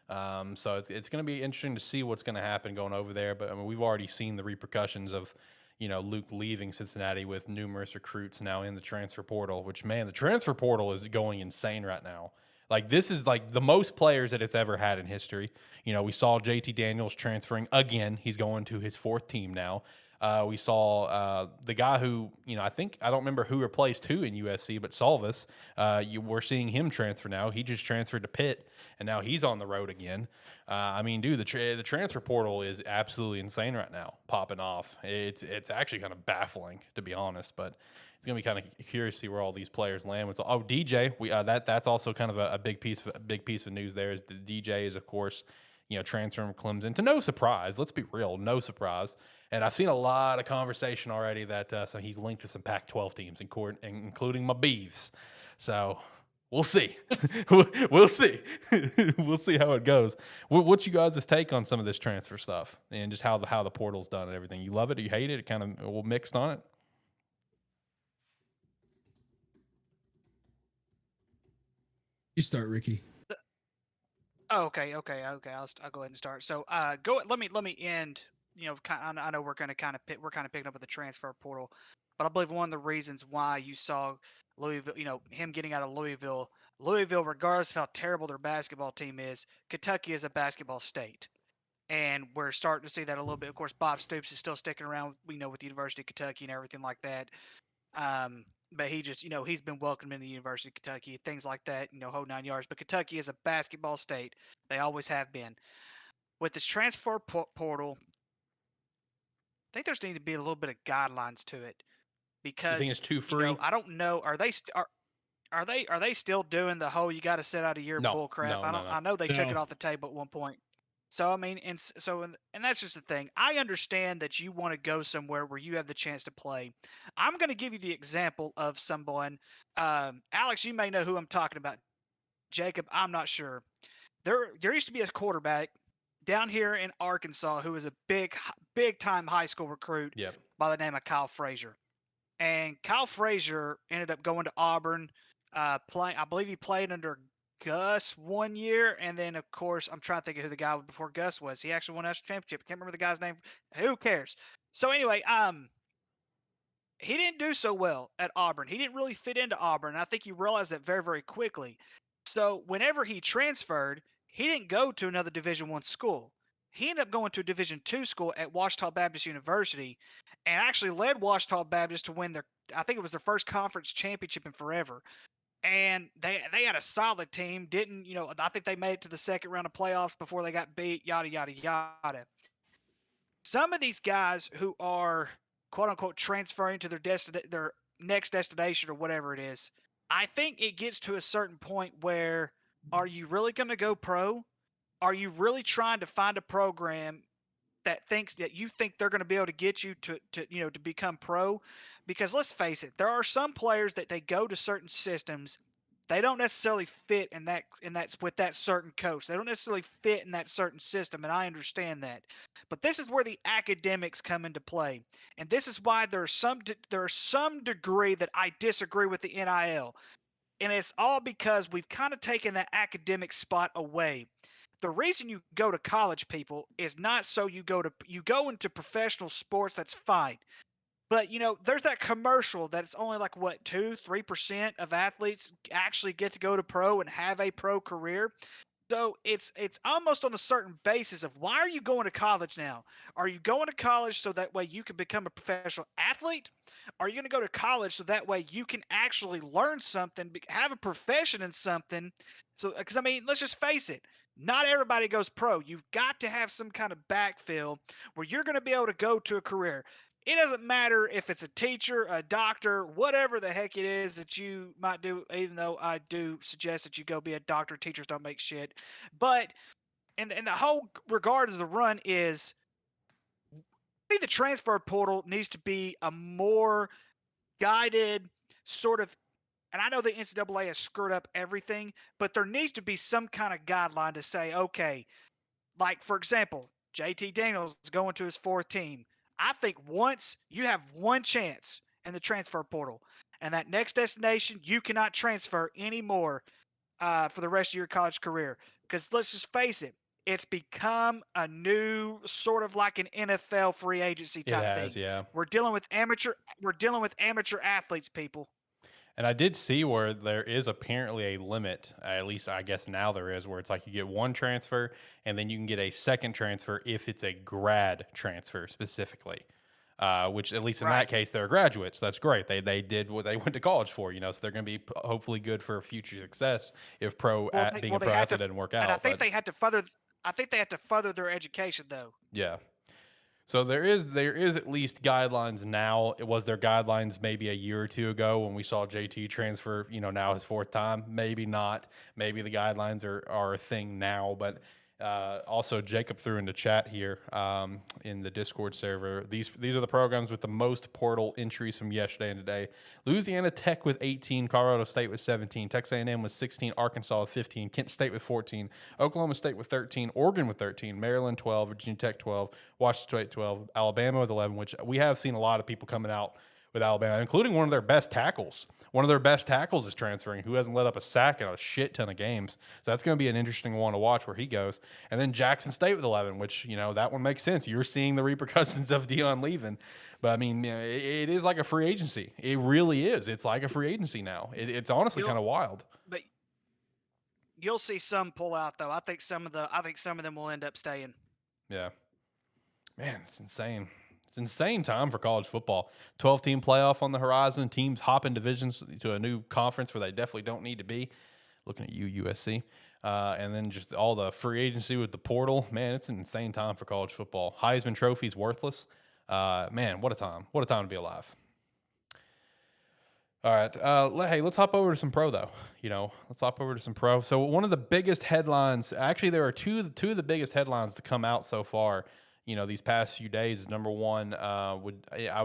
So it's going to be interesting to see what's going to happen going over there. But I mean, we've already seen the repercussions of Luke leaving Cincinnati with numerous recruits now in the transfer portal, which, man, the transfer portal is going insane right now. Like, this is like the most players that it's ever had in history. We saw JT Daniels transferring again. He's going to his fourth team now. We saw the guy who, I don't remember who replaced who in USC, but Salvis, we're seeing him transfer now. He just transferred to Pitt, and now he's on the road again. I mean, dude, the transfer portal is absolutely insane right now, popping off. It's actually kind of baffling, to be honest, but it's gonna be kind of curious to see where all these players land. DJ, that's also kind of a big piece of news. There is the DJ is, of course, transferring from Clemson, to no surprise. Let's be real, no surprise. And I've seen a lot of conversation already that so he's linked to some Pac-12 teams, including my Beavs. So we'll see. We'll see. We'll see how it goes. What's you guys' take on some of this transfer stuff and just how the portal's done and everything? You love it or you hate it? It kind of mixed on it? You start, Ricky. Oh, okay. I'll go ahead and start. So, let me end. I know we're kind of picking up with the transfer portal, but I believe one of the reasons why you saw Louisville, him getting out of Louisville, regardless of how terrible their basketball team is, Kentucky is a basketball state, and we're starting to see that a little bit. Of course, Bob Stoops is still sticking around, with the University of Kentucky and everything like that. But he just, he's been welcomed into the University of Kentucky, things like that, whole 9 yards. But Kentucky is a basketball state. They always have been. With this transfer portal, I think there's need to be a little bit of guidelines to it, because You think it's too free? I don't know. Are they still doing the whole you got to sit out a year No, bull crap? no, no. I know they took it No. off the table at one point. So I mean, and that's just the thing. I understand that you want to go somewhere where you have the chance to play. I'm going to give you the example of someone. Alex, you may know who I'm talking about. Jacob, I'm not sure. There used to be a quarterback down here in Arkansas who was a big time high school recruit Yep. by the name of Kyle Frazier. And Kyle Frazier ended up going to Auburn, playing. I believe he played under Gus 1 year, and then of course I'm trying to think of who the guy before Gus was. He actually won a national championship. Can't remember the guy's name. Who cares? So anyway, he didn't do so well at Auburn. He didn't really fit into Auburn. And I think he realized that very, very quickly. So whenever he transferred, he didn't go to another Division I school. He ended up going to a Division II school at Ouachita Baptist University, and actually led Ouachita Baptist to win I think it was their first conference championship in forever. And they had a solid team. Didn't I think they made it to the second round of playoffs before they got beat. Yada yada yada. Some of these guys who are quote unquote transferring to their next destination or whatever it is, I think it gets to a certain point where, are you really going to go pro? Are you really trying to find a program that you think they're going to be able to get you to become pro? Because let's face it, there are some players that they go to certain systems, they don't necessarily fit in that with that certain coach. They don't necessarily fit in that certain system, and I understand that. But this is where the academics come into play, and this is why there's some degree that I disagree with the NIL, and it's all because we've kind of taken that academic spot away. The reason you go to college, people, is not so you go into professional sports. That's fine. But there's that commercial that it's only like what 2-3% of athletes actually get to go to pro and have a pro career. So it's almost on a certain basis of, why are you going to college now? Are you going to college so that way you can become a professional athlete? Are you going to go to college so that way you can actually learn something, have a profession in something? So, because I mean, let's just face it, not everybody goes pro. You've got to have some kind of backfill where you're going to be able to go to a career. It doesn't matter if it's a teacher, a doctor, whatever the heck it is that you might do, even though I do suggest that you go be a doctor. Teachers don't make shit. But in the whole regard of the run is, I think the transfer portal needs to be a more guided sort of, and I know the NCAA has screwed up everything, but there needs to be some kind of guideline to say, okay, like, for example, JT Daniels is going to his fourth team. I think once you have one chance in the transfer portal, and that next destination, you cannot transfer anymore for the rest of your college career. Because let's just face it, it's become a new sort of like an NFL free agency It type has, thing. yeah. We're dealing with amateur athletes, people. And I did see where there is apparently a limit, at least I guess now there is, where it's like you get one transfer and then you can get a second transfer if it's a grad transfer specifically. Which at least in Right. that case they're graduates. That's great. They did what they went to college for, so they're going to be hopefully good for future success if being a pro had to, athlete doesn't work out. and I think But they had to further. I think they had to further their education though. yeah. So there is at least guidelines now. It was their guidelines maybe a year or two ago when we saw JT transfer, now his fourth time. Maybe not. Maybe the guidelines are a thing now. But also Jacob threw into chat here in the Discord server. These are the programs with the most portal entries from yesterday and today. Louisiana Tech with 18, Colorado State with 17, Texas A&M with 16, Arkansas with 15, Kent State with 14, Oklahoma State with 13, Oregon with 13, Maryland 12, Virginia Tech 12, Washington State 12, Alabama with 11, which we have seen a lot of people coming out with Alabama, including one of their best tackles. One of their best tackles is transferring, who hasn't let up a sack in a shit ton of games. So that's going to be an interesting one to watch where he goes. And then Jackson State with 11, which, that one makes sense. You're seeing the repercussions of Deion leaving. But, I mean, it is like a free agency. It really is. It's like a free agency now. It's honestly kind of wild. But you'll see some pull out, though. I think some of them will end up staying. Yeah. Man, it's insane. It's an insane time for college football. 12-team playoff on the horizon. Teams hopping divisions to a new conference where they definitely don't need to be. Looking at you, USC. And then just all the free agency with the portal. Man, it's an insane time for college football. Heisman Trophy's worthless. Man, what a time. What a time to be alive. All right. Hey, let's hop over to some pro, though. Let's hop over to some pro. So one of the biggest headlines, actually, there are two of the biggest headlines to come out so far, these past few days. Is number one, I would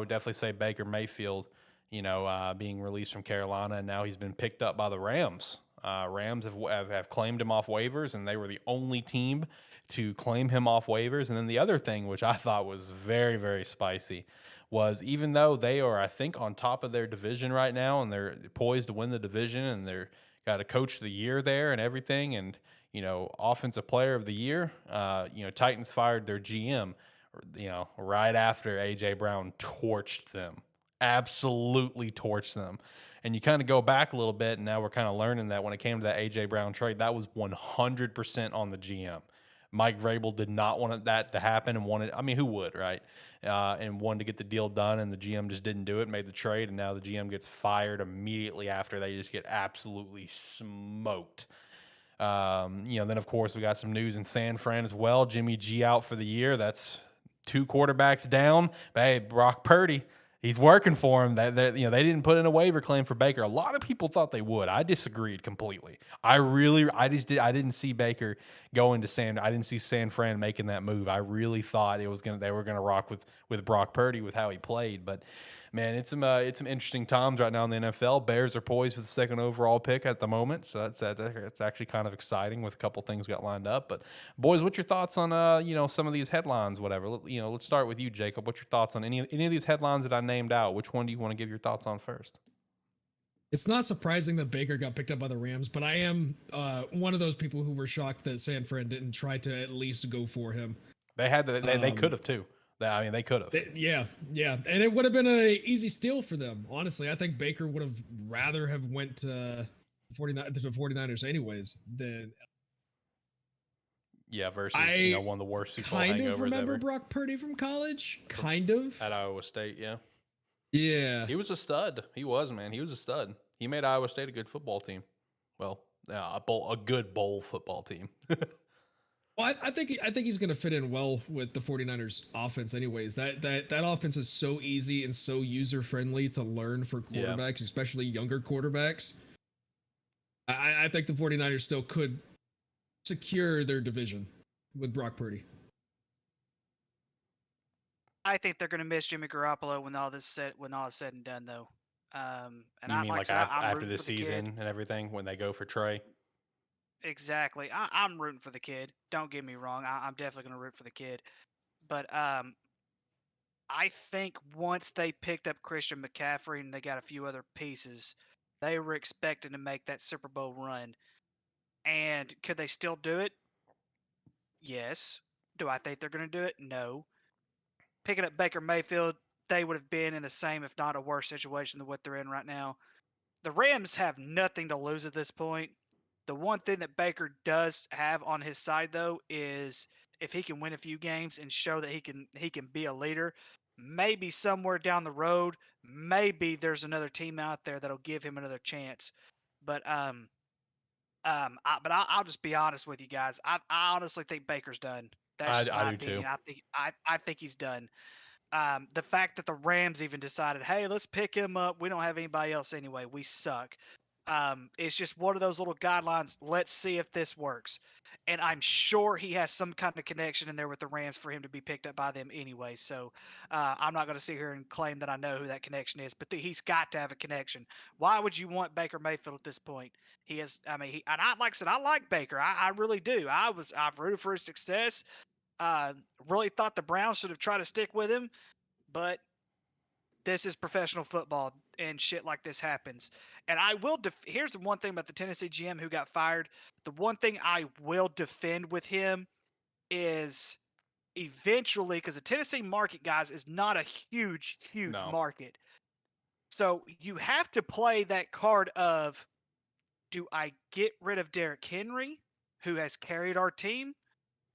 definitely say Baker Mayfield, being released from Carolina, and now he's been picked up by the Rams. Rams have claimed him off waivers, and they were the only team to claim him off waivers. And then the other thing, which I thought was very, very spicy, was even though they are, I think, on top of their division right now, and they're poised to win the division, and they're got a coach of the year there and everything, and offensive player of the year. Titans fired their GM, right after AJ Brown torched them, absolutely torched them. And you kind of go back a little bit, and now we're kind of learning that when it came to that AJ Brown trade, that was 100% on the GM. Mike Vrabel did not want that to happen and wanted, I mean, who would, right? And wanted to get the deal done, and the GM just didn't do it, made the trade, and now the GM gets fired immediately after. They just get absolutely smoked. Then of course we got some news in San Fran as well. Jimmy G out for the year. That's 2 quarterbacks down. But hey, Brock Purdy, he's working for him. They didn't put in a waiver claim for Baker. A lot of people thought they would. I disagreed completely. I didn't see Baker going to I didn't see San Fran making that move. I really thought they were gonna rock with Brock Purdy with how he played. But man, it's some interesting times right now in the NFL. Bears are poised for the 2nd overall pick at the moment, so that's actually kind of exciting with a couple things got lined up. But boys, what's your thoughts on some of these headlines? Whatever, let's start with you, Jacob. What's your thoughts on any of these headlines that I named out? Which one do you want to give your thoughts on first? It's not surprising that Baker got picked up by the Rams, but I am one of those people who were shocked that San Fran didn't try to at least go for him. They had they could have too. They could have. Yeah, and it would have been an easy steal for them. Honestly, I think Baker would have rather have went to the 49ers anyways than. Yeah, versus one of the worst Super Bowl hangovers hangovers ever. Remember Brock Purdy from college? Kind of. At Iowa State, yeah. Yeah. He was a stud. He was, man. He was a stud. He made Iowa State a good football team. Well, a good bowl football team. Well, I think he's going to fit in well with the 49ers offense anyways. That offense is so easy and so user-friendly to learn for quarterbacks, especially younger quarterbacks. I think the 49ers still could secure their division with Brock Purdy. I think they're going to miss Jimmy Garoppolo when all is said and done, though. And you mean like after the the season and everything when they go for Trey? Exactly. I'm rooting for the kid. Don't get me wrong. I'm definitely going to root for the kid. But I think once they picked up Christian McCaffrey and they got a few other pieces, they were expecting to make that Super Bowl run. And could they still do it? Yes. Do I think they're going to do it? No. Picking up Baker Mayfield, they would have been in the same, if not a worse situation than what they're in right now. The Rams have nothing to lose at this point. The one thing that Baker does have on his side, though, is if he can win a few games and show that he can be a leader, maybe somewhere down the road, maybe there's another team out there that'll give him another chance. But I'll just be honest with you guys. I honestly think Baker's done. That's just my opinion. I think he's done. The fact that the Rams even decided, hey, let's pick him up. We don't have anybody else anyway. We suck. It's just one of those little guidelines. Let's see if this works. And I'm sure he has some kind of connection in there with the Rams for him to be picked up by them anyway. So I'm not going to sit here and claim that I know who that connection is, but he's got to have a connection. Why would you want Baker Mayfield at this point? He is, I mean, and like I said, I like Baker. I really do. I've rooted for his success. Really thought the Browns should have tried to stick with him, but this is professional football and shit like this happens. And I will here's the one thing about the Tennessee GM who got fired. The one thing I will defend with him is eventually, because the Tennessee market, guys, is not a huge market. So you have to play that card of, do I get rid of Derrick Henry, who has carried our team?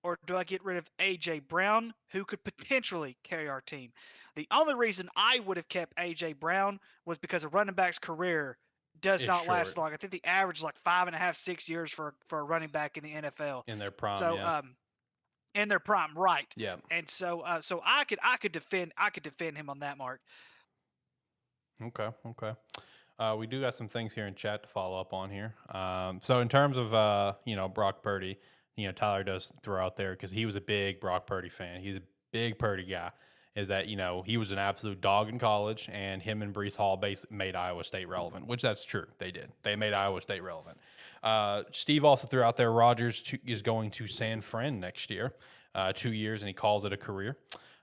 Or do I get rid of A.J. Brown, who could potentially carry our team? The only reason I would have kept A.J. Brown was because a running back's career does not last long. I think the average is like 5.5, 6 years for a running back in the NFL. In their prime, so, in their prime, right? Yeah. And so I could defend him on that mark. Okay. We do got some things here in chat to follow up on here. So in terms of Brock Purdy, Tyler does throw out there because he was a big Brock Purdy fan. He's a big Purdy guy. Is that he was an absolute dog in college, and him and Breece Hall basically made Iowa State relevant, which that's true. They did. They made Iowa State relevant. Steve also threw out there Rodgers is going to San Fran next year, 2 years, and he calls it a career.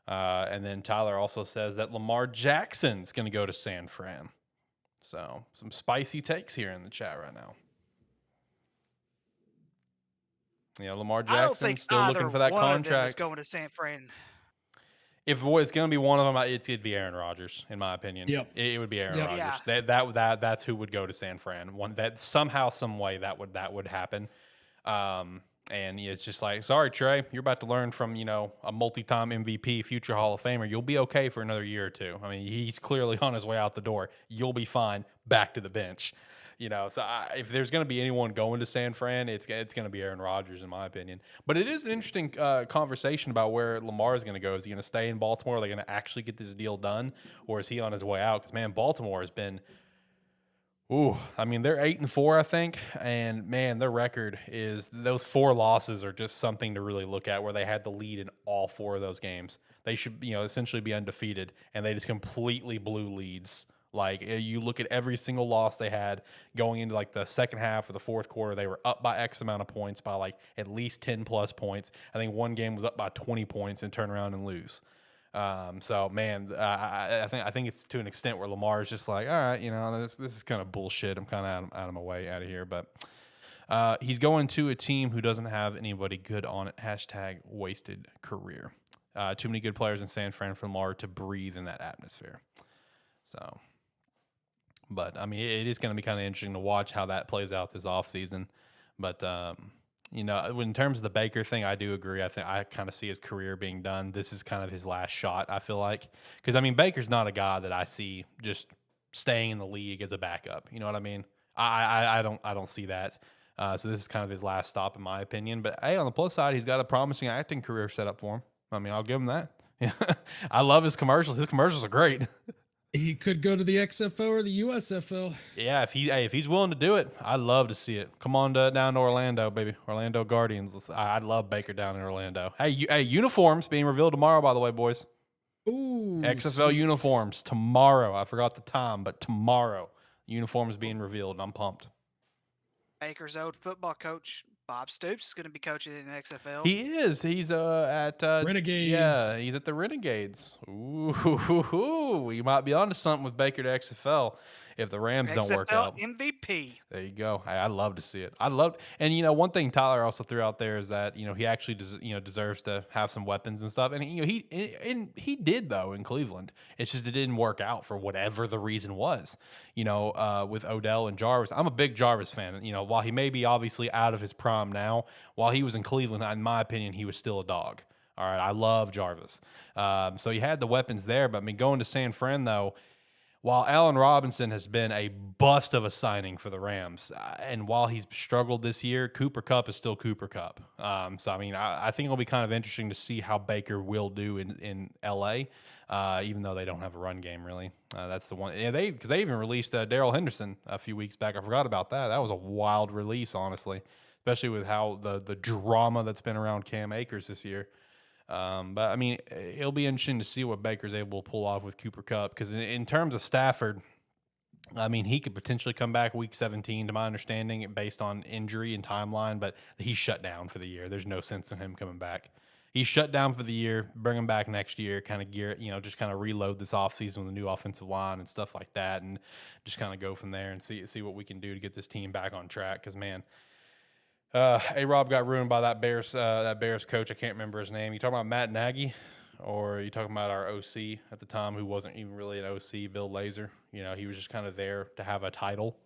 And then Tyler also says that Lamar Jackson's going to go to San Fran. So some spicy takes here in the chat right now. Lamar Jackson's still looking for that contract. Is going to San Fran. If it's going to be one of them, it'd be Aaron Rodgers, in my opinion. Yep. It would be Aaron Rodgers. Yeah. That's who would go to San Fran. That somehow, some way that would happen. And it's just like, sorry, Trey, you're about to learn from, a multi-time MVP, future Hall of Famer. You'll be okay for another year or two. I mean, he's clearly on his way out the door. You'll be fine. Back to the bench. So if there's going to be anyone going to San Fran, it's going to be Aaron Rodgers, in my opinion. But it is an interesting conversation about where Lamar is going to go. Is he going to stay in Baltimore? Are they going to actually get this deal done? Or is he on his way out? Because, man, Baltimore has been – ooh, I mean, they're 8-4, I think, and man, their record is those 4 losses are just something to really look at. Where they had the lead in all 4 of those games, they should, essentially be undefeated, and they just completely blew leads. Like you look at every single loss they had going into like the second half of the fourth quarter, they were up by X amount of points, by like at least 10 plus points. I think one game was up by 20 points and turn around and lose. So man, I think it's to an extent where Lamar is just like, all right, this is kind of bullshit. I'm kind of out of my way out of here. But he's going to a team who doesn't have anybody good on it. # wasted career. Too many good players in San Fran for Lamar to breathe in that atmosphere. So, but I mean, it is going to be kind of interesting to watch how that plays out this offseason. But in terms of the Baker thing, I do agree. I think I kind of see his career being done. This is kind of his last shot, I feel like. Because, I mean, Baker's not a guy that I see just staying in the league as a backup. You know what I mean? I don't see that. So this is kind of his last stop, in my opinion. But, hey, on the plus side, he's got a promising acting career set up for him. I mean, I'll give him that. I love his commercials. His commercials are great. He could go to the XFL or the USFL. Yeah, if he's willing to do it, I'd love to see it. Come on down to Orlando, baby. Orlando Guardians. I'd love Baker down in Orlando. Hey, uniforms being revealed tomorrow, by the way, boys. Ooh, XFL sweet. uniforms tomorrow. I forgot the time, but tomorrow uniforms being revealed, and I'm pumped. Baker's old football coach, Bob Stoops, is going to be coaching in the XFL. He is. He's at Renegades. Yeah, he's at the Renegades. Ooh, you might be onto something with Baker to XFL if the Rams don't work out. MVP. There you go. I'd love to see it. And one thing Tyler also threw out there is that he actually deserves to have some weapons and stuff. And he did though in Cleveland. It's just it didn't work out for whatever the reason was. With Odell and Jarvis. I'm a big Jarvis fan. While he may be obviously out of his prime now, while he was in Cleveland, in my opinion, he was still a dog. All right, I love Jarvis. So he had the weapons there, but I mean, going to San Fran though. While Allen Robinson has been a bust of a signing for the Rams, and while he's struggled this year, Cooper Kupp is still Cooper Kupp. So, I mean, I think it'll be kind of interesting to see how Baker will do in L.A., even though they don't have a run game, really. That's the one. Yeah, because they even released Darrell Henderson a few weeks back. I forgot about that. That was a wild release, honestly, especially with how the drama that's been around Cam Akers this year. But I mean, it'll be interesting to see what Baker's able to pull off with Cooper Kupp, because in terms of Stafford, I mean, he could potentially come back week 17, to my understanding, based on injury and timeline, but he's shut down for the year. There's no sense in him coming back. He's shut down for the year, bring him back next year, kind of just kind of reload this offseason with a new offensive line and stuff like that, and just kind of go from there and see what we can do to get this team back on track, because, man, A-Rob got ruined by that Bears coach. I can't remember his name. You talking about Matt Nagy, or are you talking about our OC at the time, who wasn't even really an OC, Bill Lazor? He was just kind of there to have a title.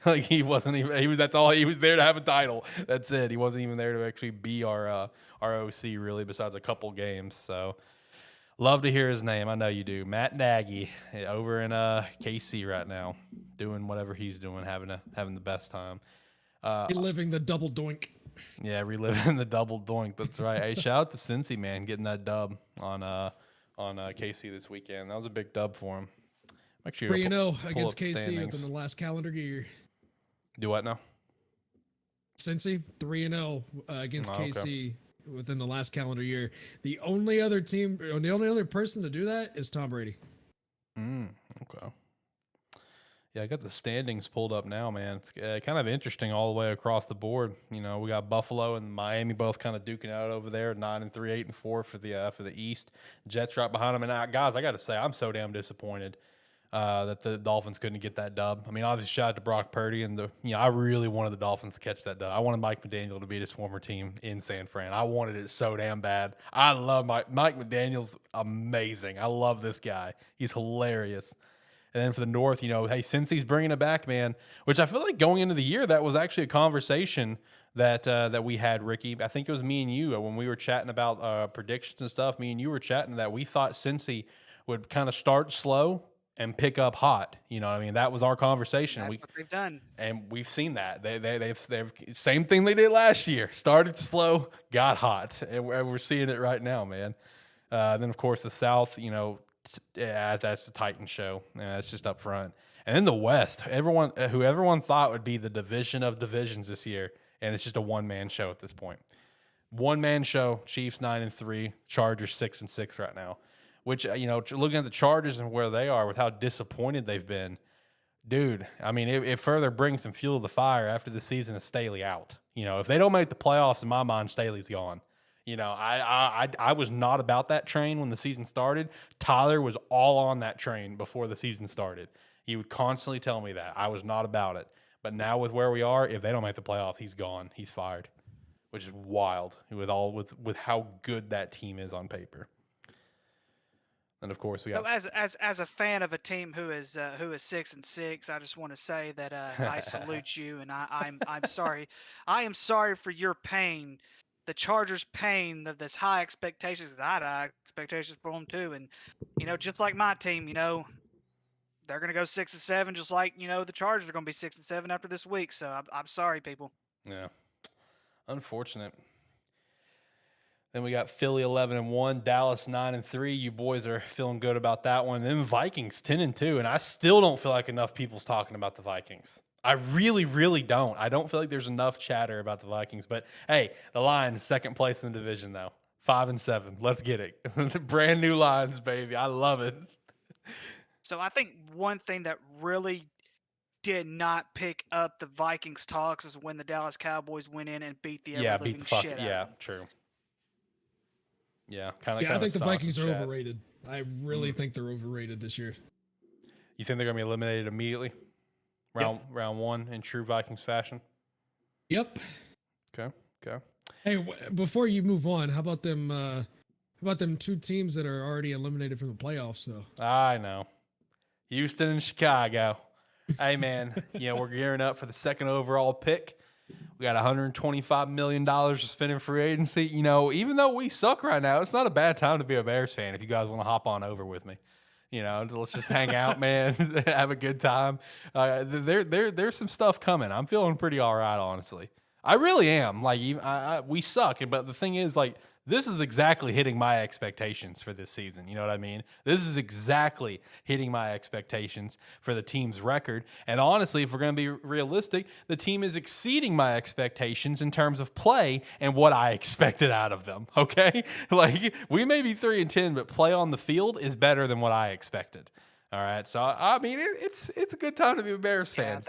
Like he wasn't even. That's all. He was there to have a title. That's it. He wasn't even there to actually be our OC, really, besides a couple games. So love to hear his name. I know you do. Matt Nagy over in KC right now, doing whatever he's doing, having the best time. Reliving the double doink. Yeah, reliving the double doink. That's right. Hey, shout out to Cincy, man, getting that dub on KC this weekend. That was a big dub for him. Make sure 3-0 against KC within the last calendar year. Do what now? Cincy 3-0 against KC okay. within the last calendar year. The only other person to do that is Tom Brady. Okay. Yeah, I got the standings pulled up now, man. It's kind of interesting all the way across the board. We got Buffalo and Miami both kind of duking out over there, 9-3, 8-4 for the East. Jets right behind them. And guys, I got to say, I'm so damn disappointed that the Dolphins couldn't get that dub. I mean, obviously, shout out to Brock Purdy, and I really wanted the Dolphins to catch that dub. I wanted Mike McDaniel to beat his former team in San Fran. I wanted it so damn bad. I love Mike McDaniel's amazing. I love this guy. He's hilarious. And then for the North, you know, hey, Cincy's bringing it back, man. Which I feel like going into the year, that was actually a conversation that we had, Ricky. I think it was me and you when we were chatting about predictions and stuff. Me and you were chatting that we thought Cincy would kind of start slow and pick up hot. You know what I mean? That was our conversation. That's what they've done. And we've seen that. They've same thing they did last year. Started slow, got hot. And we're seeing it right now, man. Then, of course, the South, you know, that's the Titan show. It's just up front. And then the West, who everyone thought would be the division of divisions this year, and it's just a one-man show at this point. One-man show, Chiefs 9-3, Chargers 6-6 right now. Which, you know, looking at the Chargers and where they are with how disappointed they've been, dude, I mean, it further brings some fuel to the fire after the season is Staley out. You know, if they don't make the playoffs, in my mind, Staley's gone. You know, I was not about that train when the season started. Tyler was all on that train before the season started. He would constantly tell me that. I was not about it. But now with where we are, if they don't make the playoffs, he's gone. He's fired, which is wild with how good that team is on paper. And of course, we got as a fan of a team who is 6-6, I just want to say that I salute you, and I'm sorry. I am sorry for your pain, the Chargers' pain of this high expectations. I had high expectations for them too, and you know, just like my team, you know, they're gonna go 6-7, just like you know the Chargers are gonna be 6-7 after this week. So I'm sorry, people. Yeah, unfortunate. Then we got Philly 11-1, Dallas 9-3. You boys are feeling good about that one. Then Vikings 10-2, and I still don't feel like enough people's talking about the Vikings. I really, really don't. I don't feel like there's enough chatter about the Vikings. But hey, the Lions second place in the division though, 5-7. Let's get it. Brand new Lions, baby. I love it. So I think one thing that really did not pick up the Vikings talks is when the Dallas Cowboys went in and beat the ever-living shit out of them. True. Yeah, kind of. Yeah, I think the Vikings are overrated. I really think they're overrated this year. You think they're going to be eliminated immediately? Round one in true Vikings fashion? Yep. Okay. Hey, before you move on, how about them two teams that are already eliminated from the playoffs? So I know. Houston and Chicago. Hey, man, you know, we're gearing up for the second overall pick. We got $125 million to spend in free agency. You know, even though we suck right now, it's not a bad time to be a Bears fan if you guys want to hop on over with me. You know, let's just hang out, man, have a good time. There's some stuff coming. I'm feeling pretty all right, honestly. I really am. Like, we suck, but the thing is, like, this is exactly hitting my expectations for this season. You know what I mean? This is exactly hitting my expectations for the team's record. And honestly, if we're going to be realistic, the team is exceeding my expectations in terms of play and what I expected out of them. Okay? Like, we may be 3-10, but play on the field is better than what I expected. All right. So, I mean, it's a good time to be a Bears fan.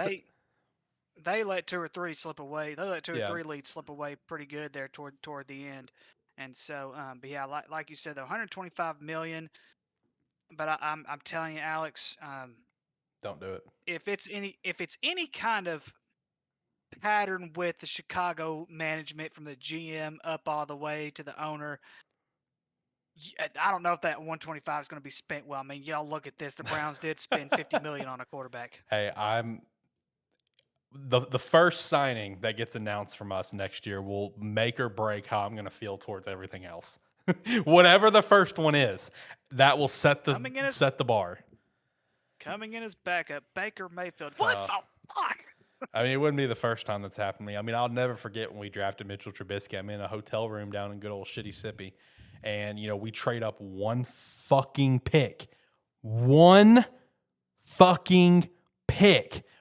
They let 2 or 3 slip away. They let 2 or 3 leads slip away pretty good there toward the end. And so, but yeah, like you said, the $125 million. But I'm telling you, Alex, don't do it. If it's any kind of pattern with the Chicago management from the GM up all the way to the owner, I don't know if that 125 is going to be spent well. I mean, y'all look at this. The Browns did spend $50 million on a quarterback. Hey, the first signing that gets announced from us next year will make or break how I'm going to feel towards everything else. Whatever the first one is, that will set the bar. Coming in as backup, Baker Mayfield. What the fuck? I mean, it wouldn't be the first time that's happened to me. I mean, I'll never forget when we drafted Mitchell Trubisky. I'm in a hotel room down in good old shitty Sippy, and you know we trade up one fucking pick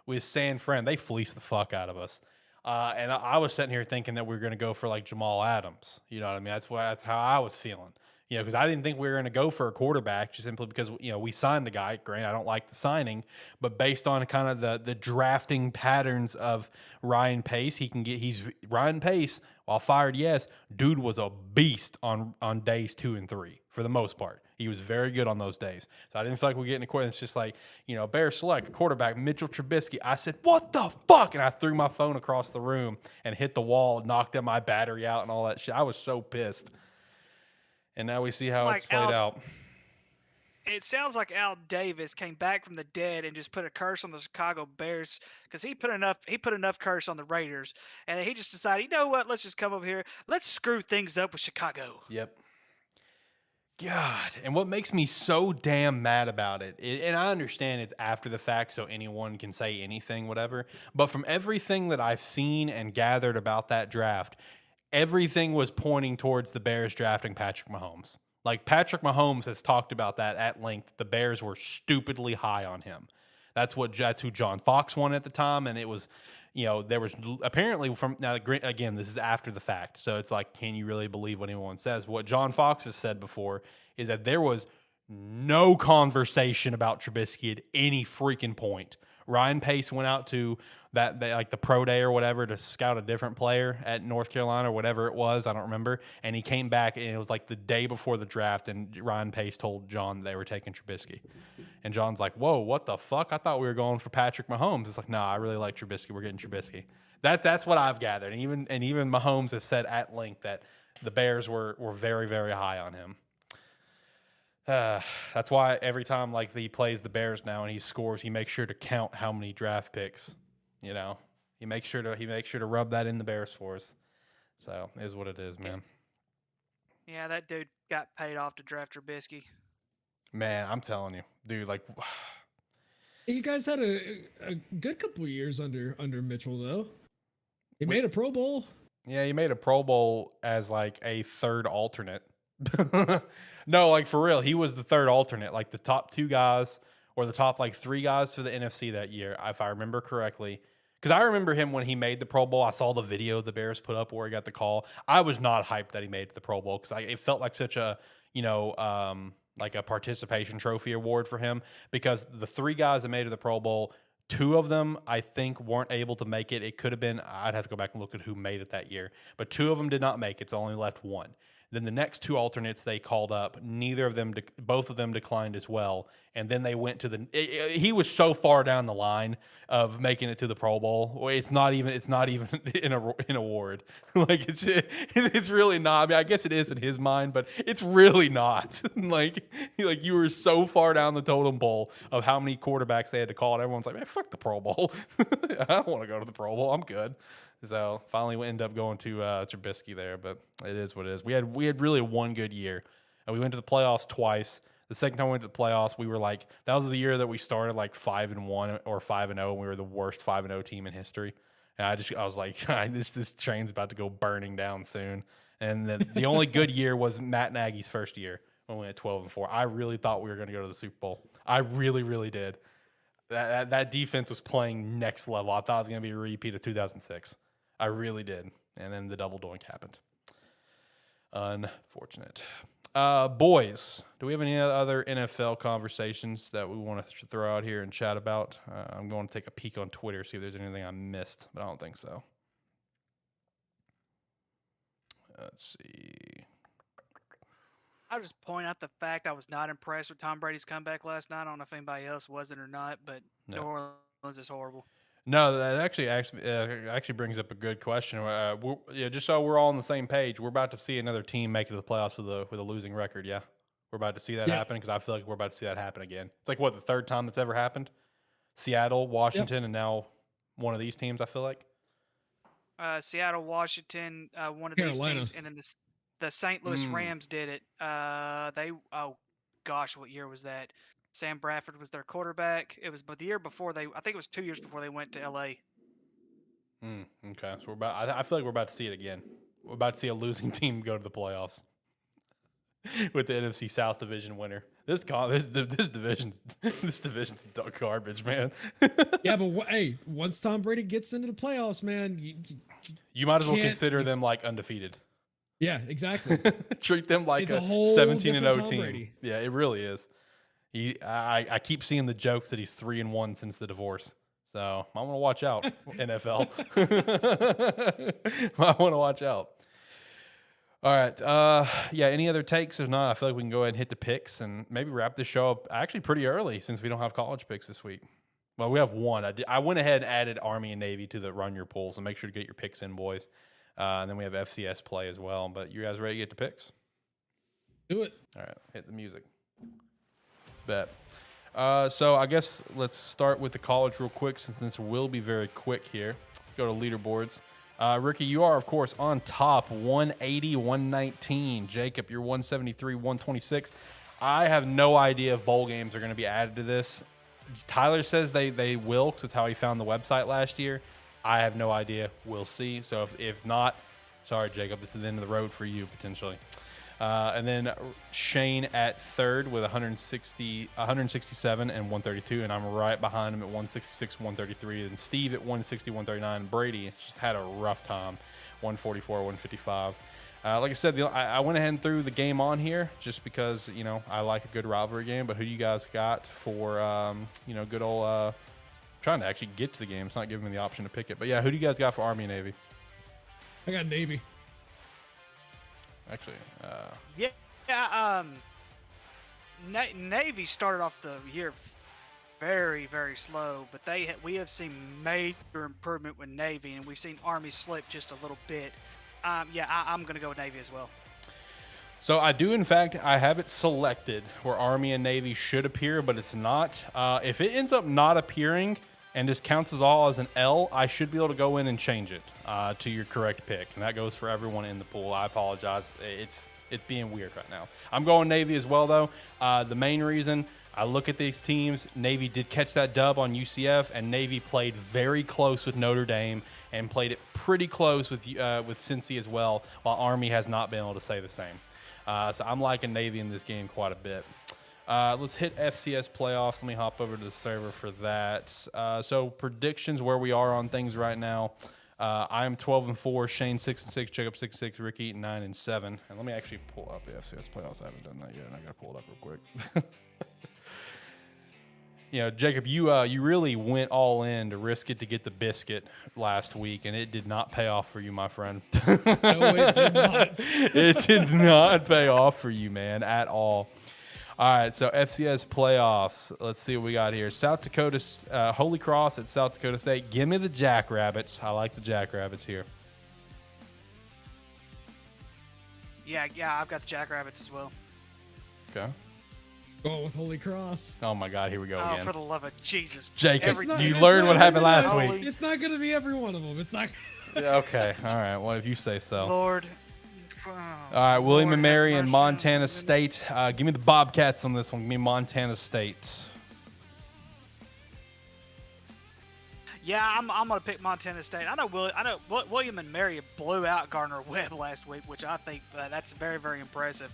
with San Fran. They fleeced the fuck out of us. And I was sitting here thinking that we were going to go for like Jamal Adams. You know what I mean? That's how I was feeling. You know, because I didn't think we were going to go for a quarterback just simply because, you know, we signed a guy. Granted, I don't like the signing, but based on kind of the drafting patterns of Ryan Pace, he's Ryan Pace, while fired, yes, dude was a beast on days 2 and 3 for the most part. He was very good on those days. So I didn't feel like we're getting a quarterback. It's just like, you know, Bears select a quarterback, Mitchell Trubisky. I said, what the fuck? And I threw my phone across the room and hit the wall, knocked my battery out and all that shit. I was so pissed. And now we see how it's played out. It sounds like Al Davis came back from the dead and just put a curse on the Chicago Bears because he put enough curse on the Raiders, and he just decided, you know what? Let's just come over here. Let's screw things up with Chicago. Yep. God, and what makes me so damn mad about it, and I understand it's after the fact, so anyone can say anything, whatever. But from everything that I've seen and gathered about that draft, everything was pointing towards the Bears drafting Patrick Mahomes. Like Patrick Mahomes has talked about that at length. The Bears were stupidly high on him. That's who John Fox wanted at the time, and it was, there was apparently from now again, this is after the fact, so it's like, can you really believe what anyone says? What John Fox has said before is that there was no conversation about Trubisky at any freaking point. Ryan Pace went out to like the pro day or whatever to scout a different player at North Carolina or whatever it was. I don't remember. And he came back and it was like the day before the draft. And Ryan Pace told John they were taking Trubisky. And John's like, whoa, what the fuck? I thought we were going for Patrick Mahomes. It's like, nah, I really like Trubisky. We're getting Trubisky. That's what I've gathered. And even Mahomes has said at length that the Bears were very, very high on him. That's why every time like he plays the Bears now and he scores, he makes sure to count how many draft picks. He makes sure to rub that in the Bears for us. So it is what it is, man. Yeah, that dude got paid off to draft Trubisky. Man, I'm telling you, dude. Like, you guys had a good couple of years under Mitchell though. He made a Pro Bowl. Yeah, he made a Pro Bowl as like a third alternate. No, like for real, he was the third alternate, like the top two guys or the top like three guys for the NFC that year, if I remember correctly. Because I remember him when he made the Pro Bowl. I saw the video the Bears put up where he got the call. I was not hyped that he made the Pro Bowl because it felt like such a, like a participation trophy award for him. Because the three guys that made it to the Pro Bowl, two of them I think weren't able to make it. It could have been, I'd have to go back and look at who made it that year. But two of them did not make it. So only left one. Then the next two alternates they called up, both of them declined as well. And then they went to he was so far down the line of making it to the Pro Bowl. It's not even an award. Like it's really not. I mean, I guess it is in his mind, but it's really not. like you were so far down the totem pole of how many quarterbacks they had to call, and everyone's like, man, fuck the Pro Bowl. I don't want to go to the Pro Bowl. I'm good. So finally we ended up going to Trubisky there, but it is what it is. We had really one good year, and we went to the playoffs twice. The second time we went to the playoffs, we were like, that was the year that we started like 5-1 or 5-0, and we were the worst 5-0 team in history. And I was like, this train's about to go burning down soon. And then the only good year was Matt Nagy's first year when we went 12-4. I really thought we were going to go to the Super Bowl. I really, really did. That defense was playing next level. I thought it was going to be a repeat of 2006. I really did. And then the double doink happened. Unfortunate. Boys, do we have any other NFL conversations that we want to throw out here and chat about? I'm going to take a peek on Twitter, see if there's anything I missed, but I don't think so. Let's see. I'll just point out the fact I was not impressed with Tom Brady's comeback last night. I don't know if anybody else wasn't or not, but No. New Orleans is horrible. No, that actually brings up a good question. Just so we're all on the same page, we're about to see another team make it to the playoffs with a losing record. Yeah, we're about to see that happen because I feel like we're about to see that happen again. It's like the third time that's ever happened? Seattle, Washington, and now one of these teams. I feel like Seattle, Washington, one of Carolina. these teams, and then the St. Louis Rams did it. What year was that? Sam Bradford was their quarterback. It was, but the year before I think it was 2 years before they went to LA. Okay, so I feel like we're about to see it again. We're about to see a losing team go to the playoffs with the NFC South division winner. This division's garbage, man. Yeah, but hey, once Tom Brady gets into the playoffs, man, you might as well consider them like undefeated. Yeah, exactly. Treat them like it's a whole 17-0 team. Brady. Yeah, it really is. I keep seeing the jokes that he's 3-1 since the divorce. So I want to watch out, NFL. I want to watch out. All right. Yeah, any other takes? If not, I feel like we can go ahead and hit the picks and maybe wrap this show up actually pretty early since we don't have college picks this week. Well, we have one. I went ahead and added Army and Navy to the Run Your Pools, so make sure to get your picks in, boys. And then we have FCS play as well. But you guys ready to get to picks? Do it. All right. Hit the music. Bet. So I guess let's start with the college real quick, since this will be very quick here. Go to leaderboards. Ricky, you are, of course, on top, 180, 119. Jacob, you're 173, 126. I have no idea if bowl games are going to be added to this. Tyler says they will, because that's how he found the website last year. I have no idea. We'll see. So if not, sorry, Jacob, this is the end of the road for you, potentially. And then Shane at third with 167 and 132, and I'm right behind him at 166, 133. And Steve at 160, 139. Brady just had a rough time, 144, 155. Like I said, I went ahead and threw the game on here just because, you know, I like a good rivalry game. But who do you guys got for, you know, good old trying to actually get to the game. It's not giving me the option to pick it. But, yeah, who do you guys got for Army and Navy? I got Navy. Actually, Navy started off the year very, very slow, but we have seen major improvement with Navy, and we've seen Army slip just a little bit. I'm going to go with Navy as well. So I do, in fact, I have it selected where Army and Navy should appear, but it's not. If it ends up not appearing and just counts as all as an L, I should be able to go in and change it to your correct pick. And that goes for everyone in the pool. I apologize. It's being weird right now. I'm going Navy as well, though. The main reason I look at these teams, Navy did catch that dub on UCF, and Navy played very close with Notre Dame and played it pretty close with Cincy as well, while Army has not been able to say the same. So I'm liking Navy in this game quite a bit. Let's hit FCS playoffs. Let me hop over to the server for that. So predictions, where we are on things right now. I'm 12-4, Shane 6-6, Jacob 6-6, Ricky 9-7. And let me actually pull up the FCS playoffs. I haven't done that yet, and I gotta pull it up real quick. You know, Jacob, you really went all in to risk it to get the biscuit last week, and it did not pay off for you, my friend. No, it did not. It did not pay off for you, man, at all. All right, so FCS playoffs. Let's see what we got here. South Dakota, Holy Cross at South Dakota State. Give me the Jackrabbits. I like the Jackrabbits here. Yeah, I've got the Jackrabbits as well. Okay. Going with Holy Cross. Oh, my God, here we go again. Oh, for the love of Jesus. Jacob, you learned what happened last week. It's not going to be every one of them. It's not. Yeah, okay, all right. Well, if you say so. Lord. All right, William Lord and Mary have and mercy. Montana State. Give me the Bobcats on this one. Give me Montana State. Yeah, I'm gonna pick Montana State. I know William and Mary blew out Gardner Webb last week, which I think that's very, very impressive.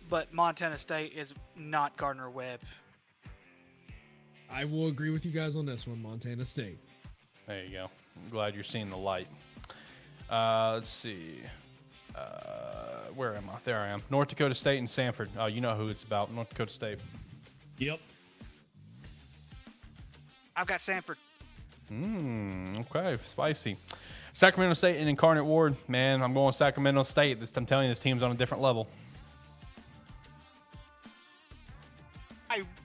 But Montana State is not Gardner Webb. I will agree with you guys on this one, Montana State. There you go. I'm glad you're seeing the light. Let's see. Where am I? There I am. North Dakota State and Sanford. Oh, you know who it's about. North Dakota State. Yep. I've got Sanford. Okay, spicy. Sacramento State and Incarnate Ward. Man, I'm going Sacramento State. I'm telling you, this team's on a different level.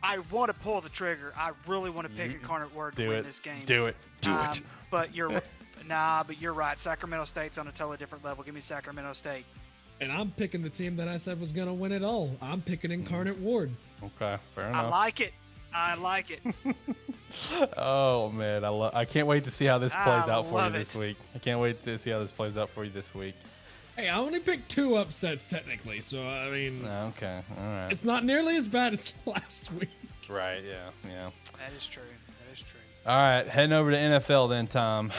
I want to pull the trigger. I really want to pick Incarnate Ward to win this game. Do it. Do it. But you're right. Sacramento State's on a totally different level. Give me Sacramento State. And I'm picking the team that I said was going to win it all. I'm picking Incarnate Ward. Okay, fair enough. I like it. Oh man, I can't wait to see how this plays out for you love this it. week. I can't wait to see how this plays out for you this week. Hey, I only picked 2 upsets technically, so I mean, Okay, all right. it's not nearly as bad as last week. Right, yeah. That is true. All right, heading over to NFL then, Tom.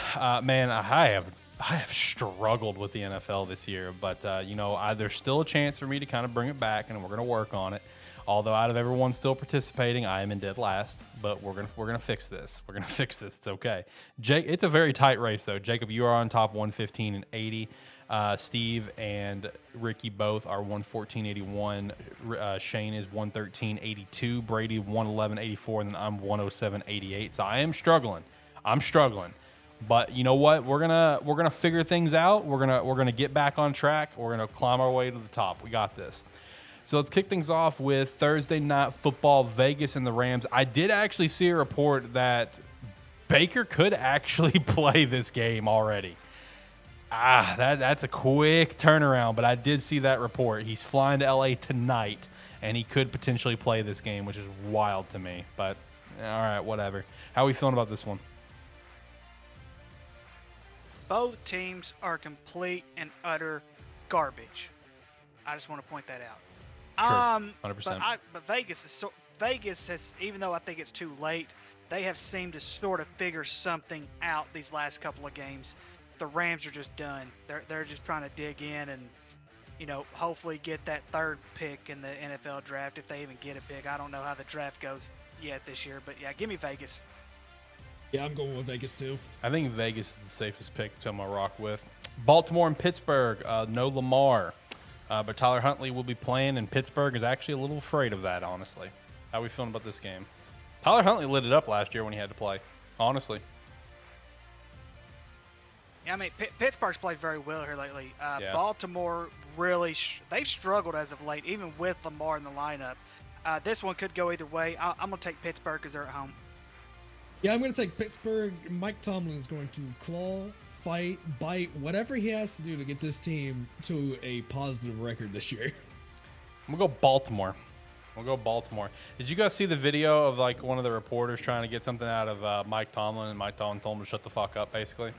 Man, I have struggled with the NFL this year, but there's still a chance for me to kind of bring it back, and we're going to work on it. Although out of everyone still participating, I am in dead last, but we're gonna fix this. We're gonna fix this. It's okay. Jake, it's a very tight race though. Jacob, you are on top 115 and 80. Steve and Ricky both are 114.81. Shane is 113.82. Brady 111.84, and then I'm 107.88. So I am struggling. I'm struggling. But you know what? We're gonna figure things out. We're gonna get back on track. We're gonna climb our way to the top. We got this. So let's kick things off with Thursday Night Football, Vegas and the Rams. I did actually see a report that Baker could actually play this game already. That's a quick turnaround, but I did see that report. He's flying to LA tonight, and he could potentially play this game, which is wild to me. But all right, whatever. How are we feeling about this one? Both teams are complete and utter garbage. I just want to point that out. Sure, 100%. But Vegas has, even though I think it's too late, they have seemed to sort of figure something out these last couple of games. The Rams are just done. They're just trying to dig in and, you know, hopefully get that third pick in the NFL draft if they even get a pick. I don't know how the draft goes yet this year, but yeah, give me Vegas. Yeah, I'm going with Vegas too. I think Vegas is the safest pick to rock with. Baltimore and Pittsburgh, no Lamar. But Tyler Huntley will be playing, and Pittsburgh is actually a little afraid of that, honestly. How are we feeling about this game? Tyler Huntley lit it up last year when he had to play, honestly. Yeah, I mean, Pittsburgh's played very well here lately. Yeah. Baltimore really, they've struggled as of late, even with Lamar in the lineup. This one could go either way. I'm going to take Pittsburgh because they're at home. Yeah, I'm going to take Pittsburgh. Mike Tomlin is going to claw, fight, bite, whatever he has to do to get this team to a positive record this year. I'm going to go Baltimore. We'll go Baltimore. Did you guys see the video of like one of the reporters trying to get something out of Mike Tomlin, and Mike Tomlin told him to shut the fuck up, basically?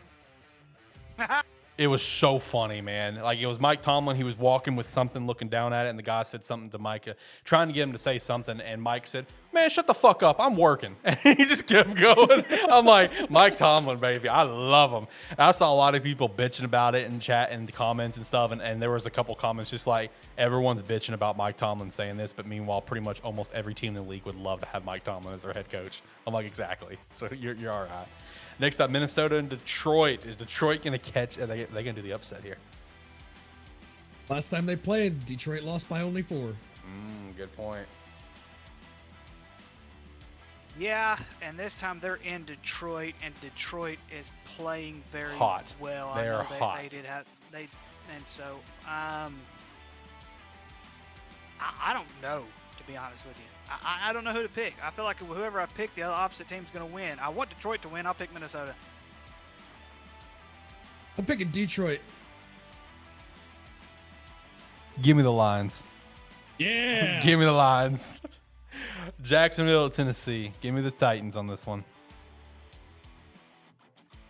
It was so funny, man. Like, it was Mike Tomlin. He was walking with something, looking down at it, and the guy said something to Mike, trying to get him to say something, and Mike said, "Man, shut the fuck up. I'm working." And he just kept going. I'm like, Mike Tomlin, baby. I love him. I saw a lot of people bitching about it in chat and the comments and stuff, and there was a couple comments just like, everyone's bitching about Mike Tomlin saying this, but meanwhile, pretty much almost every team in the league would love to have Mike Tomlin as their head coach. I'm like, exactly. So you're all right. Next up, Minnesota and Detroit. Is Detroit going to catch? Are they going to do the upset here? Last time they played, Detroit lost by only 4. Good point. Yeah, and this time they're in Detroit, and Detroit is playing very Hot. well. They are hot. They did have and so I don't know, to be honest with you. I don't know who to pick. I feel like whoever I pick, the other opposite team's going to win. I want Detroit to win. I'll pick Minnesota. I'm picking Detroit. Give me the lines. Yeah. Give me the lines. Jacksonville, Tennessee. Give me the Titans on this one.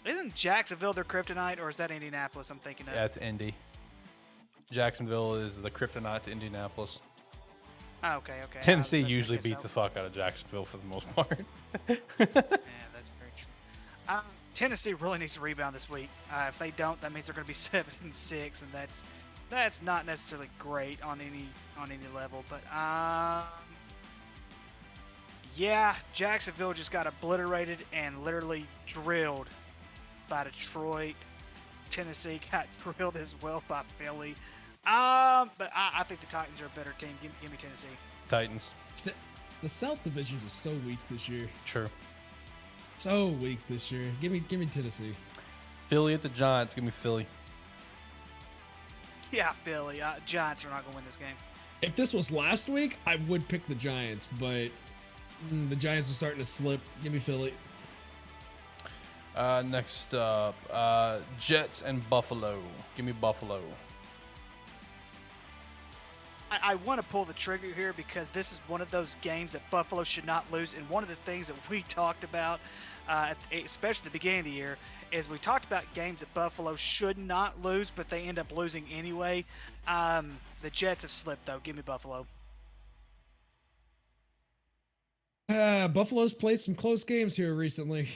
Isn't Jacksonville their kryptonite, or is that Indianapolis I'm thinking of? Yeah, it's Indy. Jacksonville is the kryptonite to Indianapolis. Oh, okay. Tennessee usually beats the fuck out of Jacksonville for the most part. Yeah, that's very true. Tennessee really needs to rebound this week. If they don't, that means they're going to be 7-6, and that's not necessarily great on any level. But yeah, Jacksonville just got obliterated and literally drilled by Detroit. Tennessee got drilled as well by Philly. But I think the Titans are a better team. Give me Tennessee. Titans. The South divisions are so weak this year. True. So weak this year. Give me Tennessee. Philly at the Giants. Give me Philly. Yeah, Philly. Giants are not going to win this game. If this was last week, I would pick the Giants, but the Giants are starting to slip. Give me Philly. Next up, Jets and Buffalo. Give me Buffalo. I want to pull the trigger here because this is one of those games that Buffalo should not lose. And one of the things that we talked about, especially at the beginning of the year, is we talked about games that Buffalo should not lose, but they end up losing anyway. The Jets have slipped, though. Give me Buffalo. Buffalo's played some close games here recently.